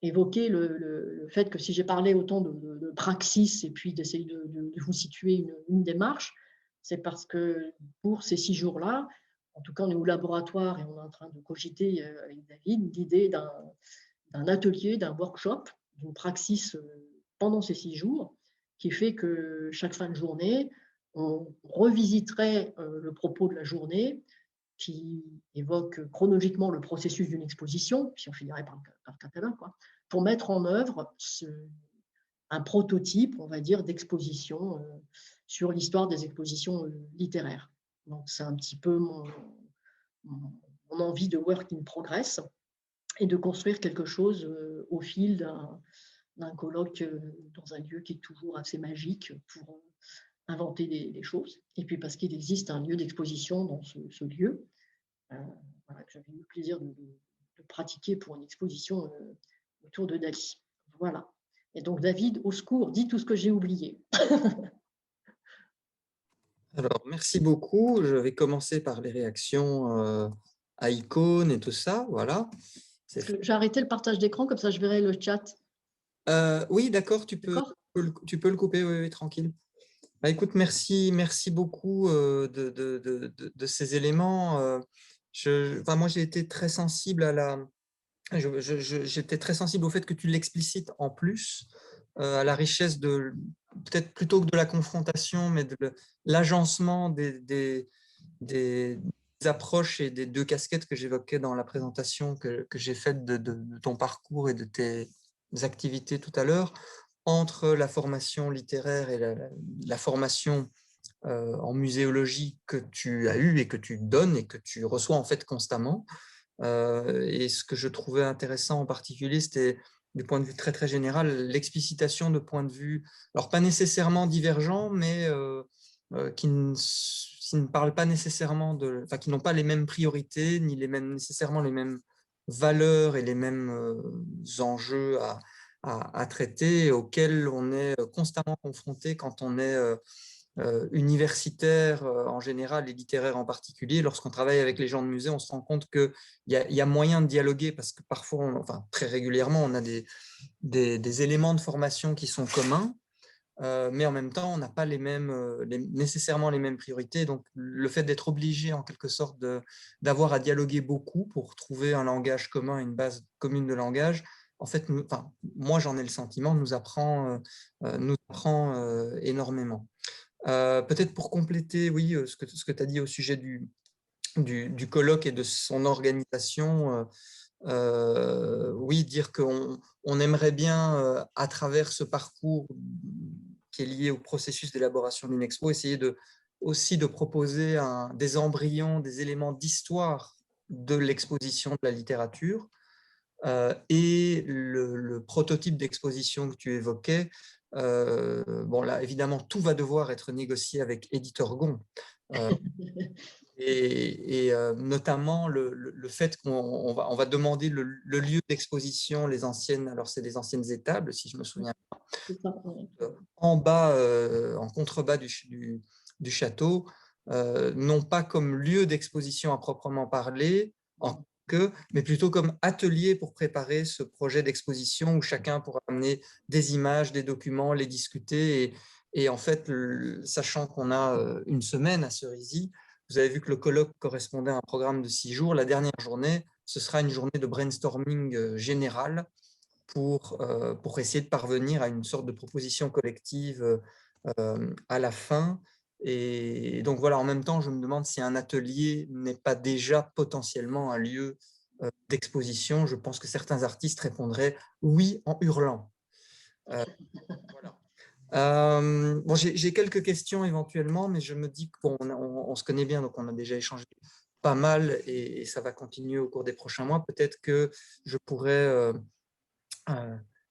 évoquer le fait que si j'ai parlé autant de praxis et puis d'essayer de vous situer une démarche, c'est parce que pour ces 6 jours-là, en tout cas, on est au laboratoire et on est en train de cogiter avec David l'idée d'un atelier, d'un workshop, d'une praxis pendant ces 6 jours, qui fait que chaque fin de journée, on revisiterait le propos de la journée, qui évoque chronologiquement le processus d'une exposition, puis on finirait par le catalogue, quoi, pour mettre en œuvre un prototype, on va dire, d'exposition sur l'histoire des expositions littéraires. Donc, c'est un petit peu mon envie de work in progress et de construire quelque chose au fil d'un colloque dans un lieu qui est toujours assez magique pour inventer des choses. Et puis parce qu'il existe un lieu d'exposition dans ce lieu, voilà, que j'avais eu le plaisir de pratiquer pour une exposition autour de Dali. Voilà. Et donc, David, au secours, dis tout ce que j'ai oublié. Alors, merci beaucoup. Je vais commencer par les réactions à icônes et tout ça. Voilà. J'ai arrêté le partage d'écran, comme ça je verrai le chat. Oui, d'accord, tu peux le couper, oui, oui, tranquille. Bah, écoute, merci beaucoup de ces éléments. Moi, j'ai été très sensible j'étais très sensible au fait que tu l'explicites en plus, à la richesse peut-être plutôt que de la confrontation, mais de l'agencement des approches et des 2 casquettes que j'évoquais dans la présentation que j'ai faite de ton parcours et de tes activités tout à l'heure. entre la formation littéraire et la formation en muséologie que tu as eue et que tu donnes et que tu reçois en fait constamment. Et ce que je trouvais intéressant en particulier, c'était du point de vue très très général, l'explicitation de points de vue, alors pas nécessairement divergents, mais qui ne parlent pas nécessairement enfin, qui n'ont pas les mêmes priorités, ni nécessairement les mêmes valeurs et les mêmes enjeux à traiter, auxquels on est constamment confronté quand on est universitaire en général et littéraire en particulier. Lorsqu'on travaille avec les gens de musée, on se rend compte qu'il y a moyen de dialoguer parce que parfois, enfin très régulièrement, on a des éléments de formation qui sont communs, mais en même temps, on n'a pas nécessairement les mêmes priorités. Donc, le fait d'être obligé, en quelque sorte, d'avoir à dialoguer beaucoup pour trouver un langage commun, une base commune de langage, en fait, enfin, moi, j'en ai le sentiment, nous apprend énormément. Peut-être pour compléter, oui, ce que tu as dit au sujet du colloque et de son organisation, oui, dire qu'on aimerait bien, à travers ce parcours qui est lié au processus d'élaboration d'une expo, essayer aussi de proposer des embryons, des éléments d'histoire de l'exposition de la littérature. Et le prototype d'exposition que tu évoquais, bon là, évidemment, tout va devoir être négocié avec Éditeur Gon. Et notamment le fait qu'on va demander le lieu d'exposition, les anciennes, alors c'est les anciennes étables, si je me souviens, en bas, en contrebas du château, non pas comme lieu d'exposition à proprement parler, mais plutôt comme atelier pour préparer ce projet d'exposition où chacun pourra amener des images, des documents, les discuter. Et en fait, sachant qu'on a une semaine à Cerisy, vous avez vu que le colloque correspondait à un programme de 6 jours. La dernière journée, ce sera une journée de brainstorming général pour essayer de parvenir à une sorte de proposition collective à la fin. Et donc voilà, en même temps, je me demande si un atelier n'est pas déjà potentiellement un lieu d'exposition. Je pense que certains artistes répondraient oui en hurlant. Voilà. Bon, j'ai quelques questions éventuellement, mais je me dis qu'on se connaît bien, donc on a déjà échangé pas mal et ça va continuer au cours des prochains mois. Peut-être que je pourrais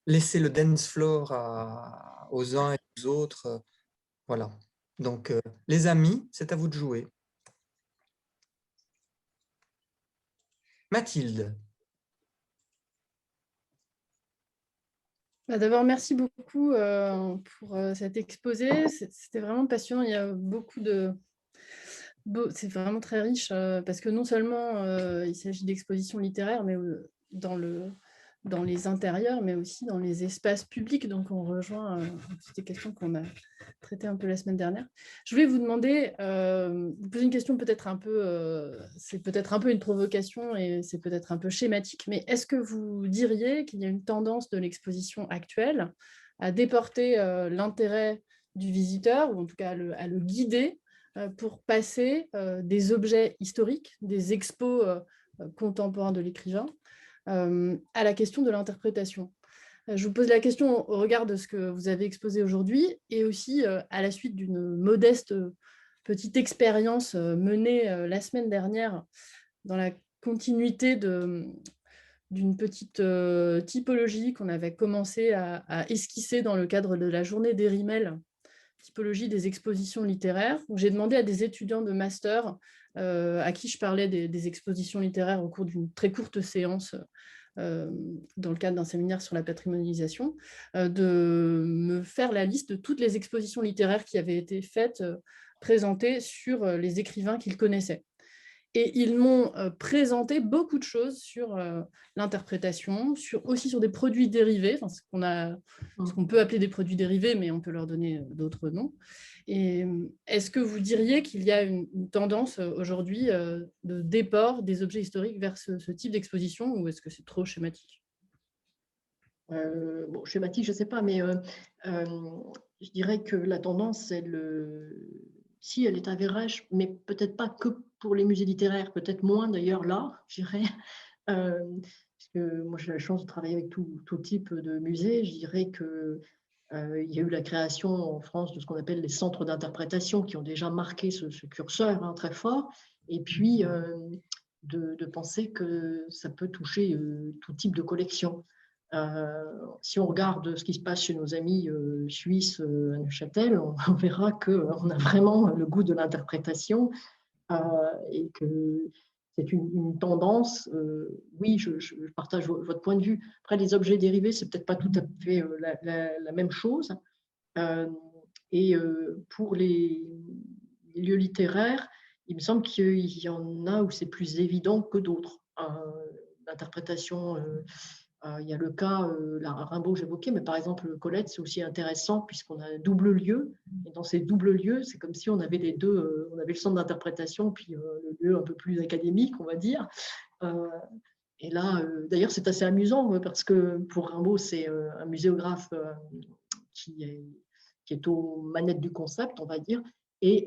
laisser le dance floor aux uns et aux autres. Voilà. Donc, les amis, c'est à vous de jouer. Mathilde. D'abord, merci beaucoup pour cet exposé. C'était vraiment passionnant. Il y a beaucoup de... C'est vraiment très riche parce que non seulement il s'agit d'expositions littéraires, mais dans les intérieurs, mais aussi dans les espaces publics. Donc, on rejoint toutes les questions qu'on a traitées un peu la semaine dernière. Je voulais vous demander, vous poser une question peut-être un peu, c'est peut-être un peu une provocation et c'est peut-être un peu schématique, mais est-ce que vous diriez qu'il y a une tendance de l'exposition actuelle à déporter l'intérêt du visiteur, ou en tout cas à le guider pour passer des objets historiques, des expos contemporains de l'écrivain, à la question de l'interprétation. Je vous pose la question au regard de ce que vous avez exposé aujourd'hui et aussi à la suite d'une modeste petite expérience menée la semaine dernière dans la continuité d'une petite typologie qu'on avait commencé à esquisser dans le cadre de la journée des Rimel, typologie des expositions littéraires. J'ai demandé à des étudiants de master à qui je parlais des expositions littéraires au cours d'une très courte séance dans le cadre d'un séminaire sur la patrimonialisation, de me faire la liste de toutes les expositions littéraires qui avaient été faites, présentées sur les écrivains qu'ils connaissaient. Et ils m'ont présenté beaucoup de choses sur l'interprétation, aussi sur des produits dérivés, enfin, ce qu'on peut appeler des produits dérivés, mais on peut leur donner d'autres noms. Et est-ce que vous diriez qu'il y a une tendance aujourd'hui de déport des objets historiques vers ce type d'exposition, ou est-ce que c'est trop schématique? Bon, schématique, je ne sais pas, mais je dirais que la tendance, si elle est avérée, mais peut-être pas que pour les musées littéraires, peut-être moins d'ailleurs là, je dirais, parce que moi j'ai la chance de travailler avec tout type de musées, je dirais que Il y a eu la création en France de ce qu'on appelle les centres d'interprétation qui ont déjà marqué ce curseur très fort. Et puis, de penser que ça peut toucher tout type de collection. Si on regarde ce qui se passe chez nos amis suisses à Neuchâtel, on verra qu'on a vraiment le goût de l'interprétation et que c'est une tendance. Oui, je partage votre point de vue. Après, les objets dérivés, c'est peut-être pas tout à fait la même chose. Et pour les lieux littéraires, il me semble qu'il y en a où c'est plus évident que d'autres. L'interprétation, il y a le cas, Rimbaud, j'évoquais, mais par exemple, Colette, c'est aussi intéressant puisqu'on a un double lieu. Et dans ces doubles lieux, c'est comme si on avait les deux, on avait le centre d'interprétation, puis le lieu un peu plus académique, on va dire. Et là, d'ailleurs, c'est assez amusant parce que pour Rimbaud, c'est un muséographe qui est aux manettes du concept, on va dire. Et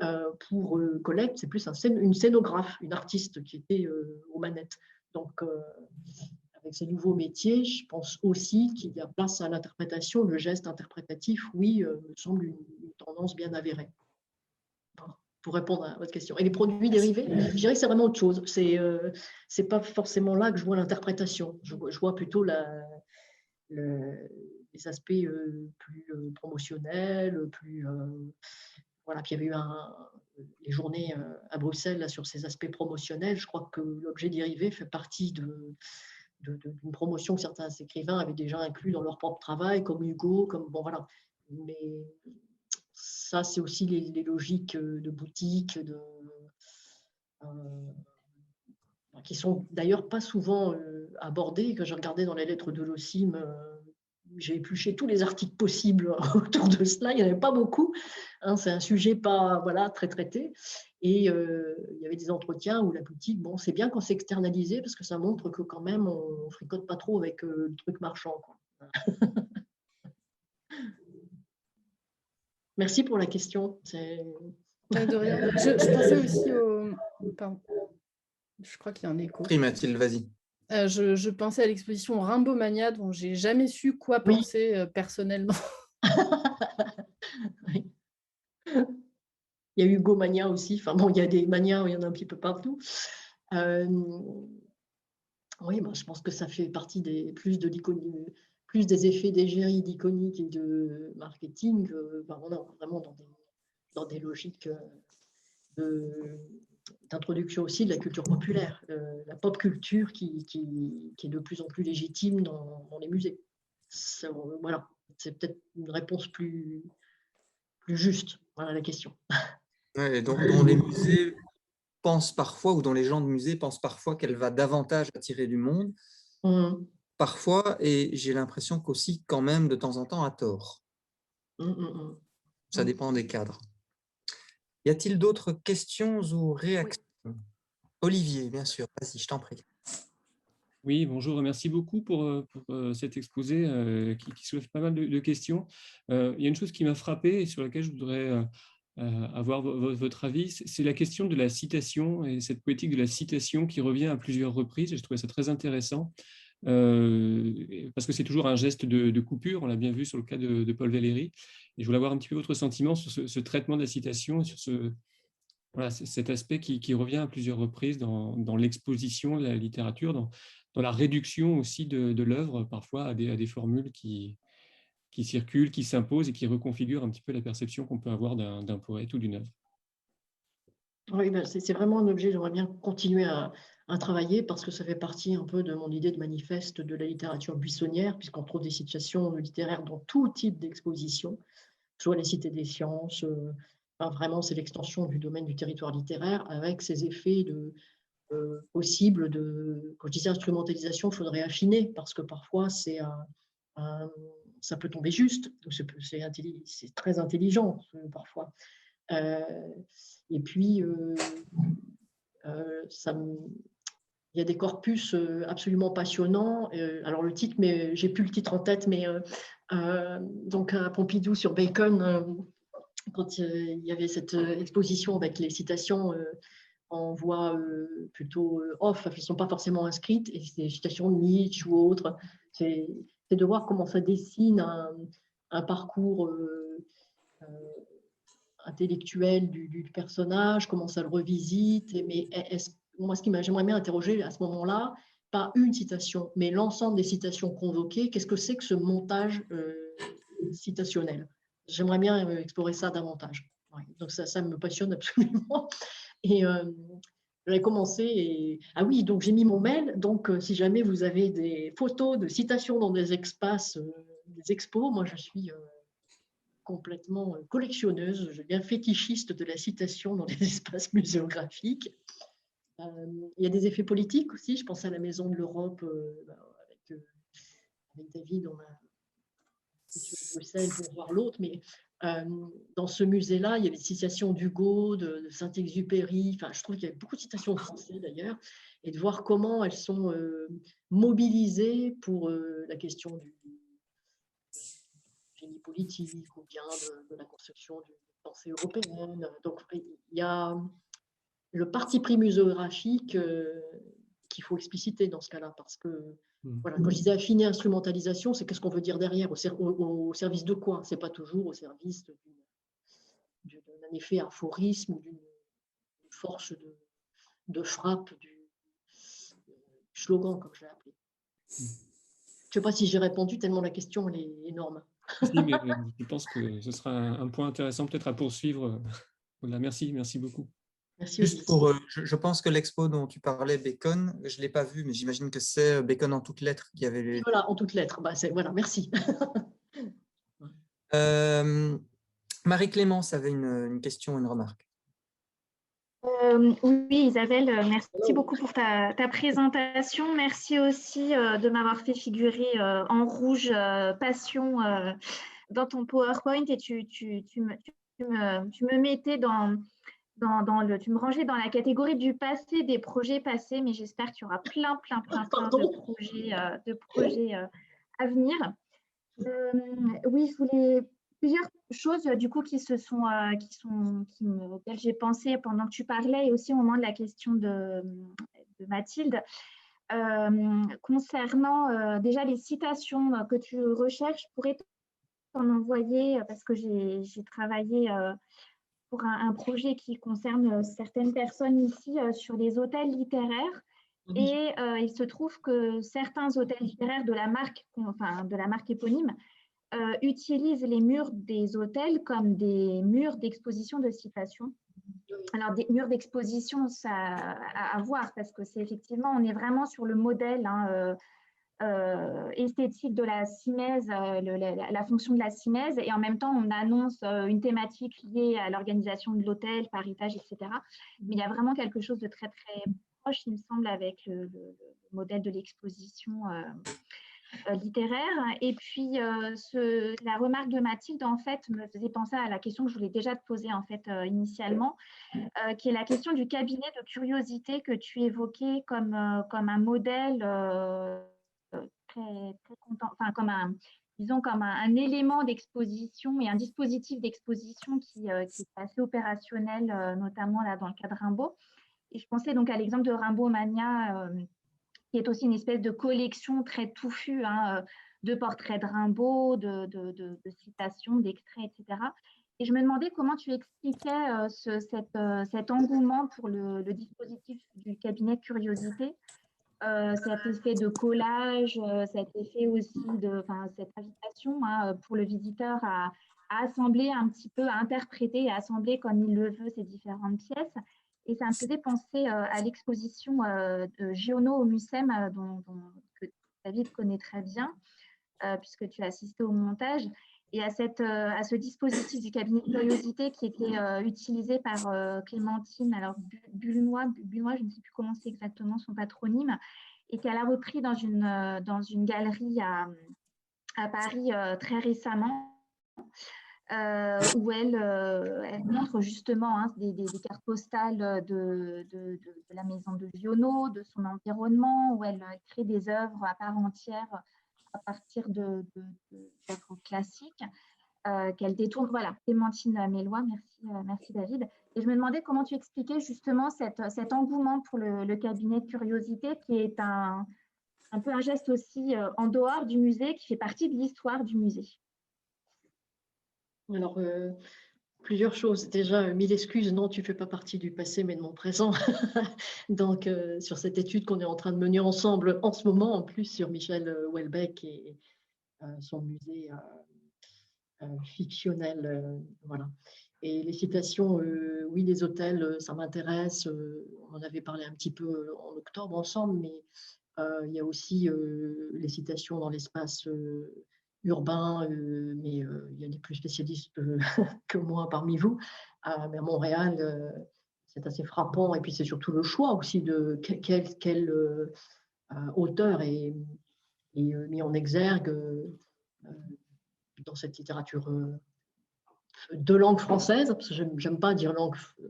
pour Colette, c'est plus une scénographe, une artiste qui était aux manettes. Donc, avec ces nouveaux métiers, je pense aussi qu'il y a place à l'interprétation. Le geste interprétatif, oui, me semble une tendance bien avérée. Pour répondre à votre question. Et les produits dérivés, je dirais que c'est vraiment autre chose. C'est pas forcément là que je vois l'interprétation. Je vois plutôt les aspects plus promotionnels, plus voilà. Puis il y avait eu les journées à Bruxelles là, sur ces aspects promotionnels. Je crois que l'objet dérivé fait partie d'une promotion que certains écrivains avaient déjà inclus dans leur propre travail, comme Hugo, comme bon voilà. Mais ça, c'est aussi les logiques de boutique, qui sont d'ailleurs pas souvent abordées. Quand j'ai regardé dans les lettres de l'OCIM, j'ai épluché tous les articles possibles autour de cela. Il n'y en avait pas beaucoup. C'est un sujet pas très traité. Et il y avait des entretiens où la boutique, bon, c'est bien quand c'est externalisé parce que ça montre que quand même, on ne fricote pas trop avec le truc marchand, quoi. Merci pour la question. De rien. Je pensais aussi au... Pardon. Je crois qu'il y a un écho. Oui, Mathilde, vas-y. Je pensais à l'exposition Rimbaud Mania, dont j'ai jamais su quoi penser personnellement. Oui. Il y a Hugo Mania aussi. Enfin bon, il y a des manias, il y en a un petit peu partout. Oui, je pense que ça fait partie plus des effets d'égérie, d'iconique et de marketing. On est vraiment dans des logiques d'introduction aussi de la culture populaire, la pop culture qui est de plus en plus légitime dans les musées. Voilà, c'est peut-être une réponse plus juste à la question. Ouais, dont les musées pensent parfois, ou dont les gens de musée pensent parfois qu'elle va davantage attirer du monde, parfois, et j'ai l'impression qu'aussi quand même de temps en temps à tort. Ça dépend des cadres. Y a-t-il d'autres questions ou réactions? Oui. Olivier, bien sûr, vas-y, je t'en prie. Oui, bonjour, merci beaucoup pour cet exposé qui soulève pas mal de questions. Il y a une chose qui m'a frappé et sur laquelle je voudrais avoir votre avis, c'est la question de la citation et cette poétique de la citation qui revient à plusieurs reprises. Et je trouvais ça très intéressant parce que c'est toujours un geste de coupure, on l'a bien vu sur le cas de Paul Valéry. Et je voulais avoir un petit peu votre sentiment sur ce traitement de la citation et sur cet aspect qui revient à plusieurs reprises dans l'exposition de la littérature, dans la réduction aussi de l'œuvre, parfois à des formules qui circulent, qui s'imposent et qui reconfigurent un petit peu la perception qu'on peut avoir d'un poète ou d'une œuvre. Oui, c'est vraiment un objet que j'aimerais bien continuer à travailler parce que ça fait partie un peu de mon idée de manifeste de la littérature buissonnière, puisqu'on trouve des situations littéraires dans tout type d'exposition, soit les cités des sciences, vraiment c'est l'extension du domaine du territoire littéraire avec ses effets possibles quand je disais instrumentalisation, il faudrait affiner parce que parfois ça peut tomber juste, c'est très intelligent parfois. Et puis, il y a des corpus absolument passionnants. Alors le titre, mais j'ai plus le titre en tête, mais donc à Pompidou sur Bacon, quand il y avait cette exposition avec les citations en voix plutôt off, qui ne sont pas forcément inscrites, et c'est des citations de Nietzsche ou autres. C'est de voir comment ça dessine un parcours intellectuel du personnage, comment ça le revisite. Mais moi, j'aimerais bien interroger à ce moment-là, pas une citation, mais l'ensemble des citations convoquées. Qu'est-ce que c'est que ce montage citationnel? J'aimerais bien explorer ça davantage. Ouais, donc ça me passionne absolument. Et j'avais commencé et... Ah oui, donc j'ai mis mon mail. Donc, si jamais vous avez des photos de citations dans des espaces, des expos, moi, je suis complètement collectionneuse, je deviens fétichiste de la citation dans les espaces muséographiques. Il y a des effets politiques aussi. Je pense à la Maison de l'Europe avec David, on a été sur Bruxelles pour voir l'autre, mais dans ce musée-là, il y avait des citations d'Hugo, de Saint-Exupéry. Enfin, je trouve qu'il y avait beaucoup de citations de français d'ailleurs, et de voir comment elles sont mobilisées pour la question du génie politique ou bien de la construction d'une pensée européenne. Donc, il y a le parti pris muséographique qu'il faut expliciter dans ce cas-là, parce que voilà, quand je disais affiner instrumentalisation, c'est qu'est-ce qu'on veut dire derrière, au service de quoi? C'est pas toujours au service d'un effet aphorisme ou d'une force de frappe du slogan, comme je l'ai appelé. Je ne sais pas si j'ai répondu, tellement la question elle est énorme. Si, mais je pense que ce sera un point intéressant peut-être à poursuivre. Voilà, merci beaucoup. Merci. Juste pour, je pense que l'expo dont tu parlais, Bacon, je ne l'ai pas vu, mais j'imagine que c'est Bacon en toutes lettres qui avait les... Voilà, en toutes lettres. Bah, voilà, merci. Marie-Clémence avait une question, une remarque. Oui, Isabelle, merci beaucoup pour ta présentation. Merci aussi de m'avoir fait figurer en rouge passion dans ton PowerPoint et tu me mettais tu me rangeais dans la catégorie du passé, des projets passés, mais j'espère qu'il y aura plein de projets à venir. Oui, je voulais plusieurs choses du coup auxquelles j'ai pensé pendant que tu parlais et aussi au moment de la question de Mathilde. Concernant déjà les citations que tu recherches, je pourrais t'en envoyer parce que j'ai travaillé pour un projet qui concerne certaines personnes ici sur les hôtels littéraires. Et il se trouve que certains hôtels littéraires de la marque éponyme utilisent les murs des hôtels comme des murs d'exposition de citations. Alors, des murs d'exposition, ça à voir parce que c'est effectivement, on est vraiment sur le modèle esthétique de la simèse, la fonction de la simèse, et en même temps, on annonce une thématique liée à l'organisation de l'hôtel, par étage, etc. Mais il y a vraiment quelque chose de très, très proche, il me semble, avec le modèle de l'exposition littéraire. Et puis, la remarque de Mathilde, en fait, me faisait penser à la question que je voulais déjà te poser, en fait, initialement, qui est la question du cabinet de curiosité que tu évoquais comme un modèle très, très content, enfin, comme un élément d'exposition et un dispositif d'exposition qui est assez opérationnel, notamment là, dans le cas de Rimbaud. Et je pensais donc à l'exemple de Rimbaud Mania, qui est aussi une espèce de collection très touffue de portraits de Rimbaud, de citations, d'extraits, etc. Et je me demandais comment tu expliquais cet engouement pour le dispositif du cabinet de curiosité, cet effet de collage, cet effet aussi cette invitation pour le visiteur à assembler un petit peu, à interpréter, à assembler comme il le veut ces différentes pièces. Et ça me faisait penser à l'exposition de Giono au Mucem, que David connaît très bien, puisque tu as assisté au montage, et à ce dispositif du cabinet de curiosité qui était utilisé par Clémentine, alors Bulnois, je ne sais plus comment c'est exactement son patronyme, et qu'elle a repris dans une galerie à Paris très récemment. Où elle montre justement des cartes postales de la maison de Giono, de son environnement, où elle crée des œuvres à part entière à partir d'œuvres classiques qu'elle détourne. Voilà, Clémentine Mélois, merci David. Et je me demandais comment tu expliquais justement cet engouement pour le cabinet de curiosité qui est un peu un geste aussi en dehors du musée, qui fait partie de l'histoire du musée. Alors, plusieurs choses. Déjà, mille excuses, non, tu ne fais pas partie du passé, mais de mon présent. Donc, sur cette étude qu'on est en train de mener ensemble en ce moment, en plus, sur Michel Houellebecq et son musée fictionnel. Voilà. Et les citations, oui, les hôtels, ça m'intéresse. On en avait parlé un petit peu en octobre ensemble, mais il y a aussi les citations dans l'espace urbain, mais il y a des plus spécialistes que moi parmi vous. Mais à Montréal, c'est assez frappant. Et puis, c'est surtout le choix aussi de quel auteur est mis en exergue dans cette littérature de langue française, parce que j'aime pas dire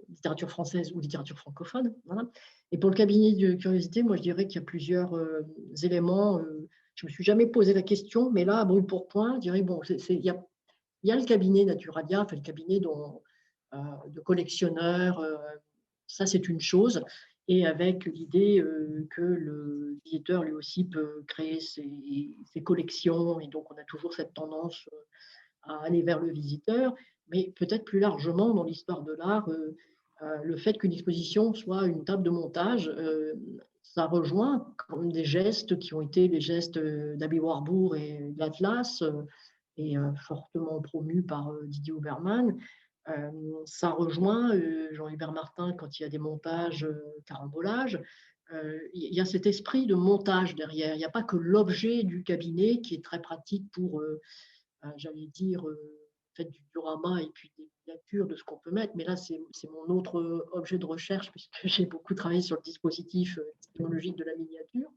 littérature française ou littérature francophone. Voilà. Et pour le cabinet de curiosité, moi je dirais qu'il y a plusieurs éléments. Je me suis jamais posé la question, mais là, à brûle pour point, je dirais bon, il y a le cabinet Naturalia, enfin, le cabinet de collectionneurs, ça c'est une chose, et avec l'idée que le visiteur lui aussi peut créer ses collections, et donc on a toujours cette tendance à aller vers le visiteur, mais peut-être plus largement dans l'histoire de l'art, le fait qu'une exposition soit une table de montage, ça rejoint quand même des gestes qui ont été les gestes d'Abi Warburg et de l'Atlas, et fortement promus par Didier Huberman. Ça rejoint Jean-Hubert Martin quand il y a des montages, carambolages. Il y a cet esprit de montage derrière. Il n'y a pas que l'objet du cabinet qui est très pratique pour j'allais dire, fait du diorama et puis des miniatures de ce qu'on peut mettre. Mais là, c'est mon autre objet de recherche puisque j'ai beaucoup travaillé sur le dispositif technologique de la miniature.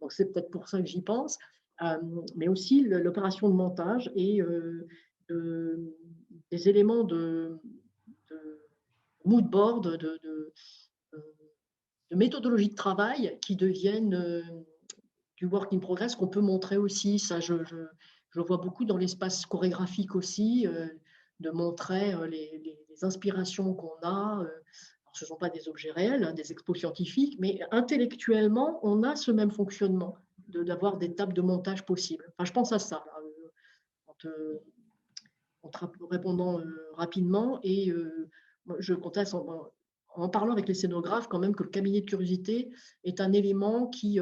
Donc, c'est peut-être pour ça que j'y pense. Mais aussi l'opération de montage et des éléments de mood board, de méthodologie de travail qui deviennent du work in progress qu'on peut montrer aussi. Ça, je vois beaucoup dans l'espace chorégraphique aussi, de montrer les inspirations qu'on a. Alors, ce ne sont pas des objets réels, hein, des expos scientifiques, mais intellectuellement, on a ce même fonctionnement d'avoir des tables de montage possibles. Enfin, je pense à ça, là, en te répondant rapidement. Et je conteste en parlant avec les scénographes quand même que le cabinet de curiosité est un élément qui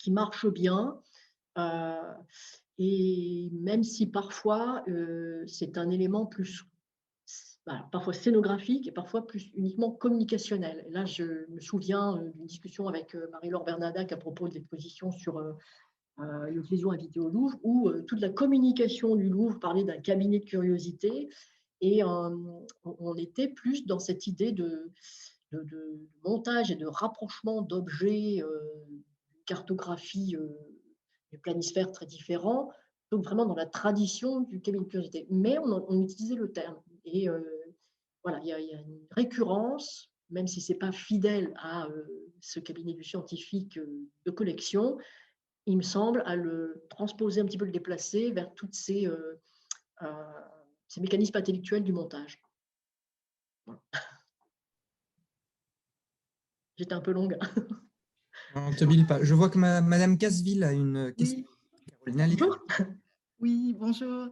marche bien. Et même si parfois c'est un élément plus parfois scénographique et parfois plus uniquement communicationnel. Et là, je me souviens d'une discussion avec Marie-Laure Bernadac à propos de l'exposition sur l'occasion invitée au Louvre, où toute la communication du Louvre parlait d'un cabinet de curiosité, et on était plus dans cette idée de montage et de rapprochement d'objets, cartographie du planisphère très différent, donc vraiment dans la tradition du cabinet de curiosité. Mais on utilisait le terme. Et voilà, il y a une récurrence, même si ce n'est pas fidèle à ce cabinet du scientifique de collection, il me semble, à le transposer un petit peu, le déplacer vers toutes ces mécanismes intellectuels du montage. Voilà. J'étais un peu longue. On ne te bile pas. Je vois que Madame Casseville a une question. Oui. Caroline, Bonjour. Oui, bonjour.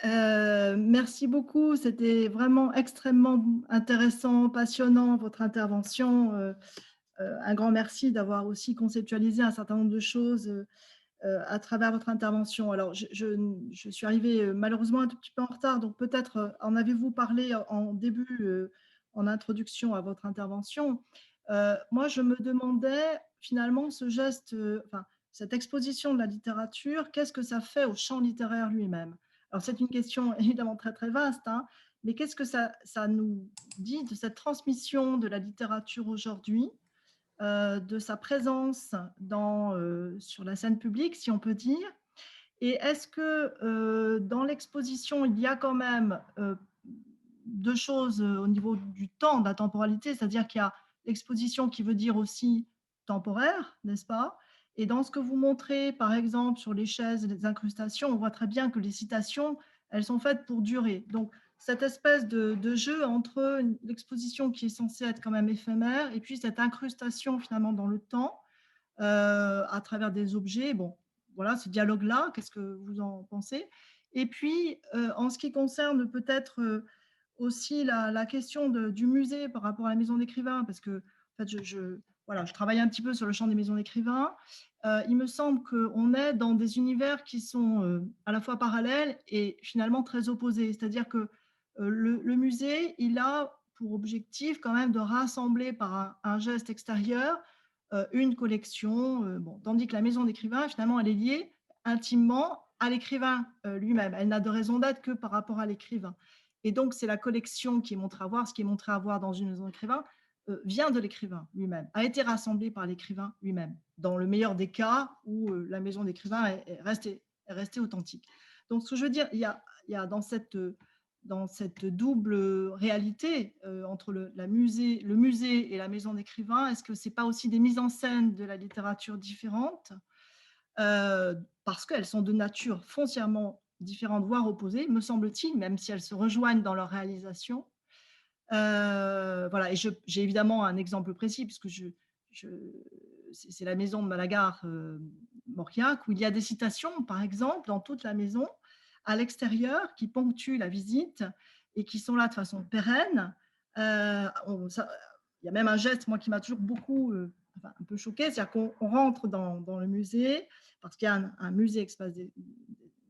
Merci beaucoup. C'était vraiment extrêmement intéressant, passionnant, votre intervention. Un grand merci d'avoir aussi conceptualisé un certain nombre de choses à travers votre intervention. Alors, je suis arrivée malheureusement un tout petit peu en retard, donc peut-être en avez-vous parlé en début, en introduction à votre intervention. Moi, je me demandais finalement ce geste, enfin, cette exposition de la littérature, qu'est-ce que ça fait au champ littéraire lui-même? Alors, c'est une question évidemment très, très vaste, hein, mais qu'est-ce que ça nous dit de cette transmission de la littérature aujourd'hui, de sa présence sur la scène publique, si on peut dire? Et est-ce que dans l'exposition, il y a quand même deux choses au niveau du temps, de la temporalité, c'est-à-dire qu'il y a l'exposition qui veut dire aussi temporaire, n'est-ce pas? Et dans ce que vous montrez, par exemple, sur les chaises et les incrustations, on voit très bien que les citations, elles sont faites pour durer. Donc, cette espèce de jeu entre l'exposition qui est censée être quand même éphémère et puis cette incrustation finalement dans le temps à travers des objets. Bon, voilà, ce dialogue-là, qu'est-ce que vous en pensez? Et puis, en ce qui concerne peut-être aussi la question du musée par rapport à la maison d'écrivain, parce que en fait, voilà, je travaille un petit peu sur le champ des maisons d'écrivain. Il me semble qu'on est dans des univers qui sont à la fois parallèles et finalement très opposés. C'est-à-dire que le musée, il a pour objectif quand même de rassembler par un geste extérieur une collection, bon, tandis que la maison d'écrivain, finalement, elle est liée intimement à l'écrivain lui-même. Elle n'a de raison d'être que par rapport à l'écrivain. Et donc, c'est la collection qui est montrée à voir, ce qui est montré à voir dans une maison d'écrivain, vient de l'écrivain lui-même, a été rassemblé par l'écrivain lui-même, dans le meilleur des cas où la maison d'écrivain est restée authentique. Donc, ce que je veux dire, il y a dans cette double réalité entre le musée et la maison d'écrivain, est-ce que ce n'est pas aussi des mises en scène de la littérature différentes parce qu'elles sont de nature foncièrement différentes, voire opposées, me semble-t-il, même si elles se rejoignent dans leur réalisation. Voilà, et j'ai évidemment un exemple précis, puisque c'est la maison de Malagar Mauriac, où il y a des citations, par exemple, dans toute la maison, à l'extérieur, qui ponctuent la visite et qui sont là de façon pérenne. Il y a même un geste, moi, qui m'a toujours beaucoup un peu choquée, c'est-à-dire qu'on rentre dans le musée, parce qu'il y a un musée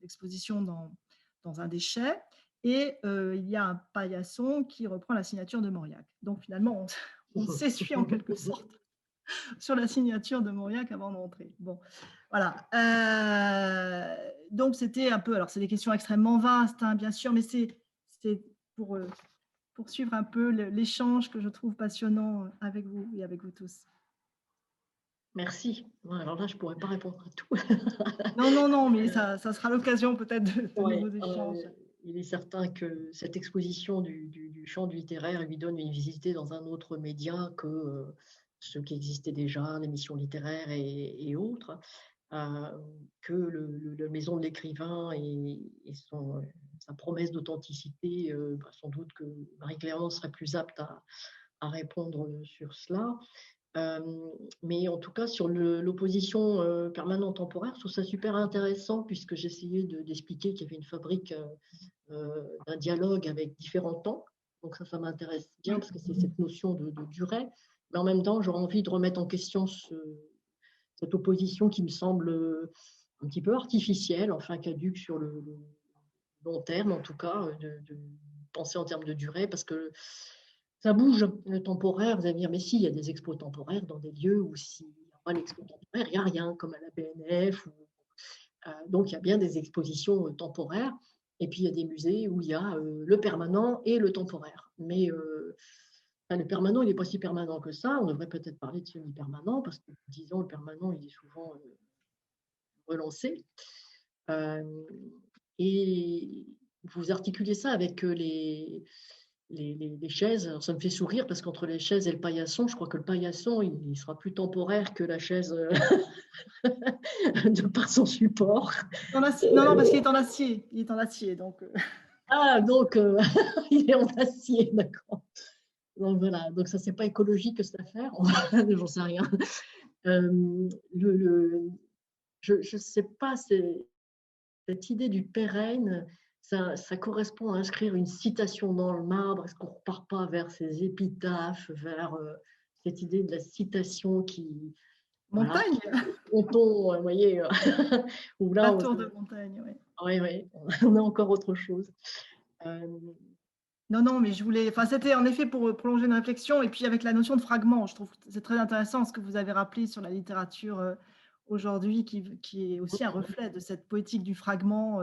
d'exposition dans un des chais, et il y a un paillasson qui reprend la signature de Mauriac. Donc finalement, on s'essuie en quelque sorte sur la signature de Mauriac avant d'entrer. Bon, voilà. Donc c'était un peu, alors c'est des questions extrêmement vastes, hein, bien sûr, mais c'est pour poursuivre un peu l'échange que je trouve passionnant avec vous et avec vous tous. Merci. Alors là, je ne pourrais pas répondre à tout. Non, mais ça sera l'occasion peut-être de nouveaux échanges. Il est certain que cette exposition du champ du littéraire lui donne une visibilité dans un autre média que ceux qui existaient déjà, l'émission littéraire et autres, que la maison de l'écrivain et sa promesse d'authenticité, sans doute que Marie-Clémence serait plus apte à répondre sur cela. Mais en tout cas, sur l'opposition permanente-temporaire, je trouve ça super intéressant puisque j'essayais d'expliquer qu'il y avait une fabrique d'un dialogue avec différents temps. Donc ça m'intéresse bien parce que c'est cette notion de durée. Mais en même temps, j'aurais envie de remettre en question cette opposition qui me semble un petit peu artificielle, enfin caduque sur le long terme en tout cas, de penser en termes de durée parce que ça bouge, le temporaire. Vous allez me dire, mais si, il y a des expos temporaires dans des lieux où s'il n'y a pas l'expo temporaire, il n'y a rien, comme à la BNF. Donc, il y a bien des expositions temporaires. Et puis, il y a des musées où il y a le permanent et le temporaire. Mais le permanent, il n'est pas si permanent que ça. On devrait peut-être parler de semi-permanent, parce que, disons, le permanent, il est souvent relancé. Et vous articulez ça avec les chaises. Alors, ça me fait sourire parce qu'entre les chaises et le paillasson, je crois que le paillasson, il sera plus temporaire que la chaise de par son support. Non, parce qu'il est en acier. Il est en acier, donc. Ah, donc il est en acier, d'accord. Donc voilà, donc ça, c'est pas écologique cette affaire. J'en sais rien. Je sais pas, cette idée du pérenne. Ça correspond à inscrire une citation dans le marbre. Est-ce qu'on ne repart pas vers ces épitaphes, vers cette idée de la citation qui… Montagne Ponton, vous voyez. Où là, la tour de montagne, oui. Oui, on a encore autre chose. Non, mais je voulais… Enfin, c'était en effet pour prolonger une réflexion. Et puis avec la notion de fragment, je trouve que c'est très intéressant ce que vous avez rappelé sur la littérature aujourd'hui, qui est aussi un reflet de cette poétique du fragment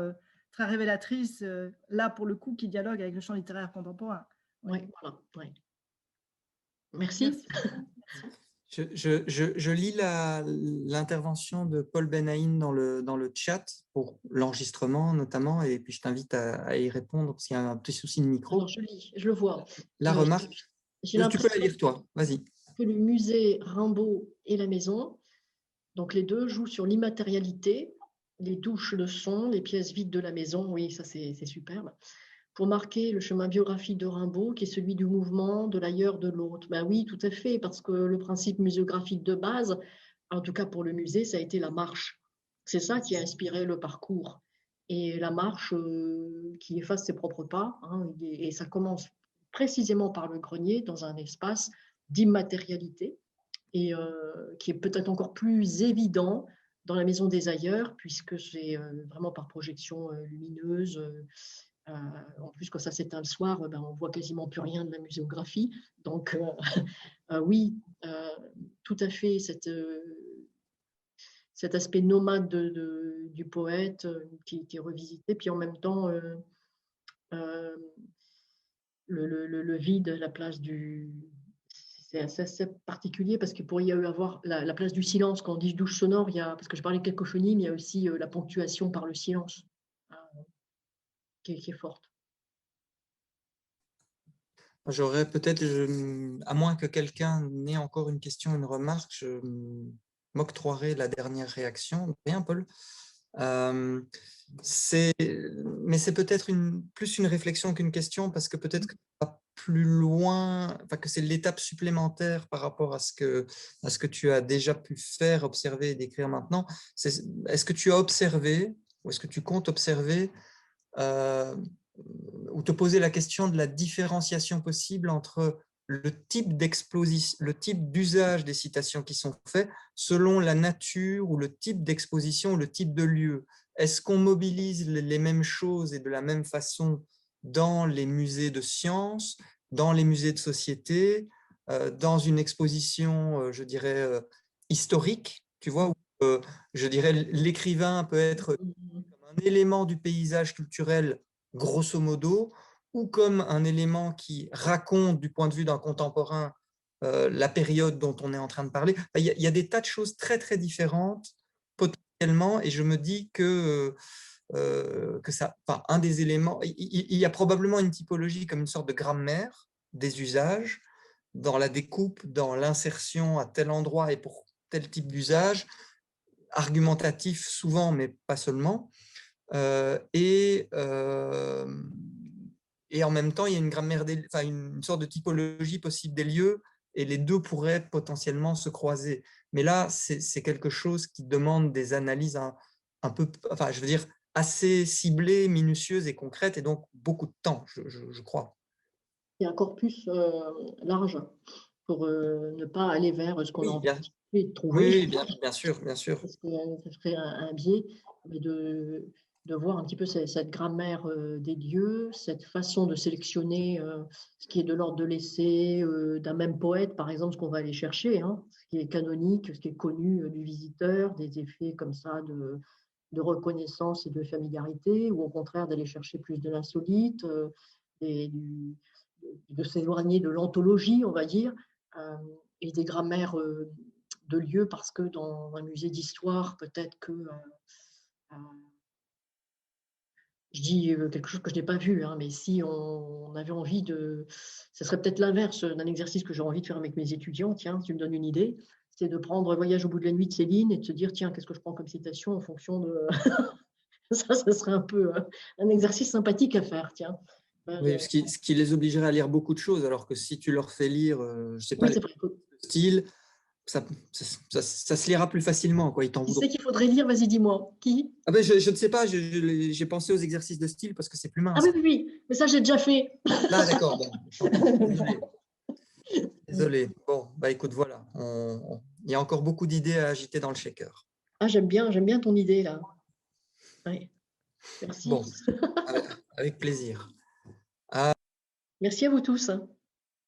très révélatrice, là pour le coup, qui dialogue avec le champ littéraire contemporain. Oui, voilà. Ouais. Merci. Je lis l'intervention de Paul Benaïn dans le chat pour l'enregistrement notamment, et puis je t'invite à y répondre parce qu'il y a un petit souci de micro. Alors, je lis, je le vois. La remarque, tu peux la lire toi, vas-y. Que le musée Rimbaud et la maison, donc les deux jouent sur l'immatérialité, les touches de son, les pièces vides de la maison, oui, ça c'est superbe, pour marquer le chemin biographique de Rimbaud, qui est celui du mouvement, de l'ailleurs, de l'autre. Ben oui, tout à fait, parce que le principe muséographique de base, en tout cas pour le musée, ça a été la marche. C'est ça qui a inspiré le parcours. et la marche qui efface ses propres pas, hein, et ça commence précisément par le grenier, dans un espace d'immatérialité, et qui est peut-être encore plus évident dans la maison des ailleurs, puisque c'est vraiment par projection lumineuse. En plus, quand ça s'éteint le soir, ben, on voit quasiment plus rien de la muséographie. Donc, oui, tout à fait, cet aspect nomade du poète qui est revisité. Puis en même temps, le vide, la place du... C'est assez particulier parce qu'il pourrait y avoir la place du silence. Quand on dit douche sonore, parce que je parlais de cacophonie, mais il y a aussi la ponctuation par le silence qui est forte. J'aurais peut-être, à moins que quelqu'un n'ait encore une question, une remarque, je m'octroierai la dernière réaction. Bien, Paul. Mais c'est peut-être plus une réflexion qu'une question, parce que peut-être que ça va plus loin, enfin, que c'est l'étape supplémentaire par rapport à ce que tu as déjà pu faire, observer et décrire maintenant. Est-ce que tu as observé, ou est-ce que tu comptes observer, ou te poser la question de la différenciation possible entre le type d'usage des citations qui sont faits selon la nature ou le type d'exposition ou le type de lieu? Est-ce qu'on mobilise les mêmes choses et de la même façon dans les musées de sciences, dans les musées de société, dans une exposition, je dirais, historique, tu vois, où, je dirais, l'écrivain peut être un élément du paysage culturel grosso modo, ou comme un élément qui raconte du point de vue d'un contemporain la période dont on est en train de parler. Il y a des tas de choses très très différentes potentiellement, et je me dis que ça, enfin, un des éléments, il y a probablement une typologie comme une sorte de grammaire des usages dans la découpe, dans l'insertion à tel endroit et pour tel type d'usage, argumentatif souvent, mais pas seulement. Et en même temps, il y a une grammaire, enfin, une sorte de typologie possible des lieux, et les deux pourraient potentiellement se croiser. Mais là, c'est quelque chose qui demande des analyses un peu, enfin, je veux dire, assez ciblées, minutieuses et concrètes, et donc beaucoup de temps, je crois. Il y a un corpus large pour ne pas aller vers ce qu'on a envie de trouver. Oui, bien sûr, bien sûr. Parce que ça ferait un biais, mais de voir un petit peu cette grammaire des lieux, cette façon de sélectionner ce qui est de l'ordre de l'essai d'un même poète, par exemple, ce qu'on va aller chercher, hein, ce qui est canonique, ce qui est connu du visiteur, des effets comme ça de reconnaissance et de familiarité, ou au contraire d'aller chercher plus de l'insolite, de s'éloigner de l'anthologie, on va dire, et des grammaires de lieux, parce que dans un musée d'histoire, peut-être que je dis quelque chose que je n'ai pas vu, hein, mais si on avait envie de... Ce serait peut-être l'inverse d'un exercice que j'aurais envie de faire avec mes étudiants, tiens, si tu me donnes une idée, c'est de prendre Voyage au bout de la nuit de Céline et de se dire, tiens, qu'est-ce que je prends comme citation en fonction de... ça serait un peu un exercice sympathique à faire, tiens. Oui, ce qui les obligerait à lire beaucoup de choses, alors que si tu leur fais lire, je ne sais pas, oui, le style, ça se lira plus facilement, quoi. Ils t'en voudront. Qui c'est qu'il faudrait lire? Vas-y, dis-moi. Qui? Ah ben, je ne sais pas, j'ai pensé aux exercices de style parce que c'est plus mince. Ah oui, mais ça, j'ai déjà fait. Ah d'accord, bon. Désolé. Bon, bah écoute, voilà. Il y a encore beaucoup d'idées à agiter dans le shaker. Ah, j'aime bien ton idée, là. Ouais. Merci. Bon, avec plaisir. Merci à vous tous.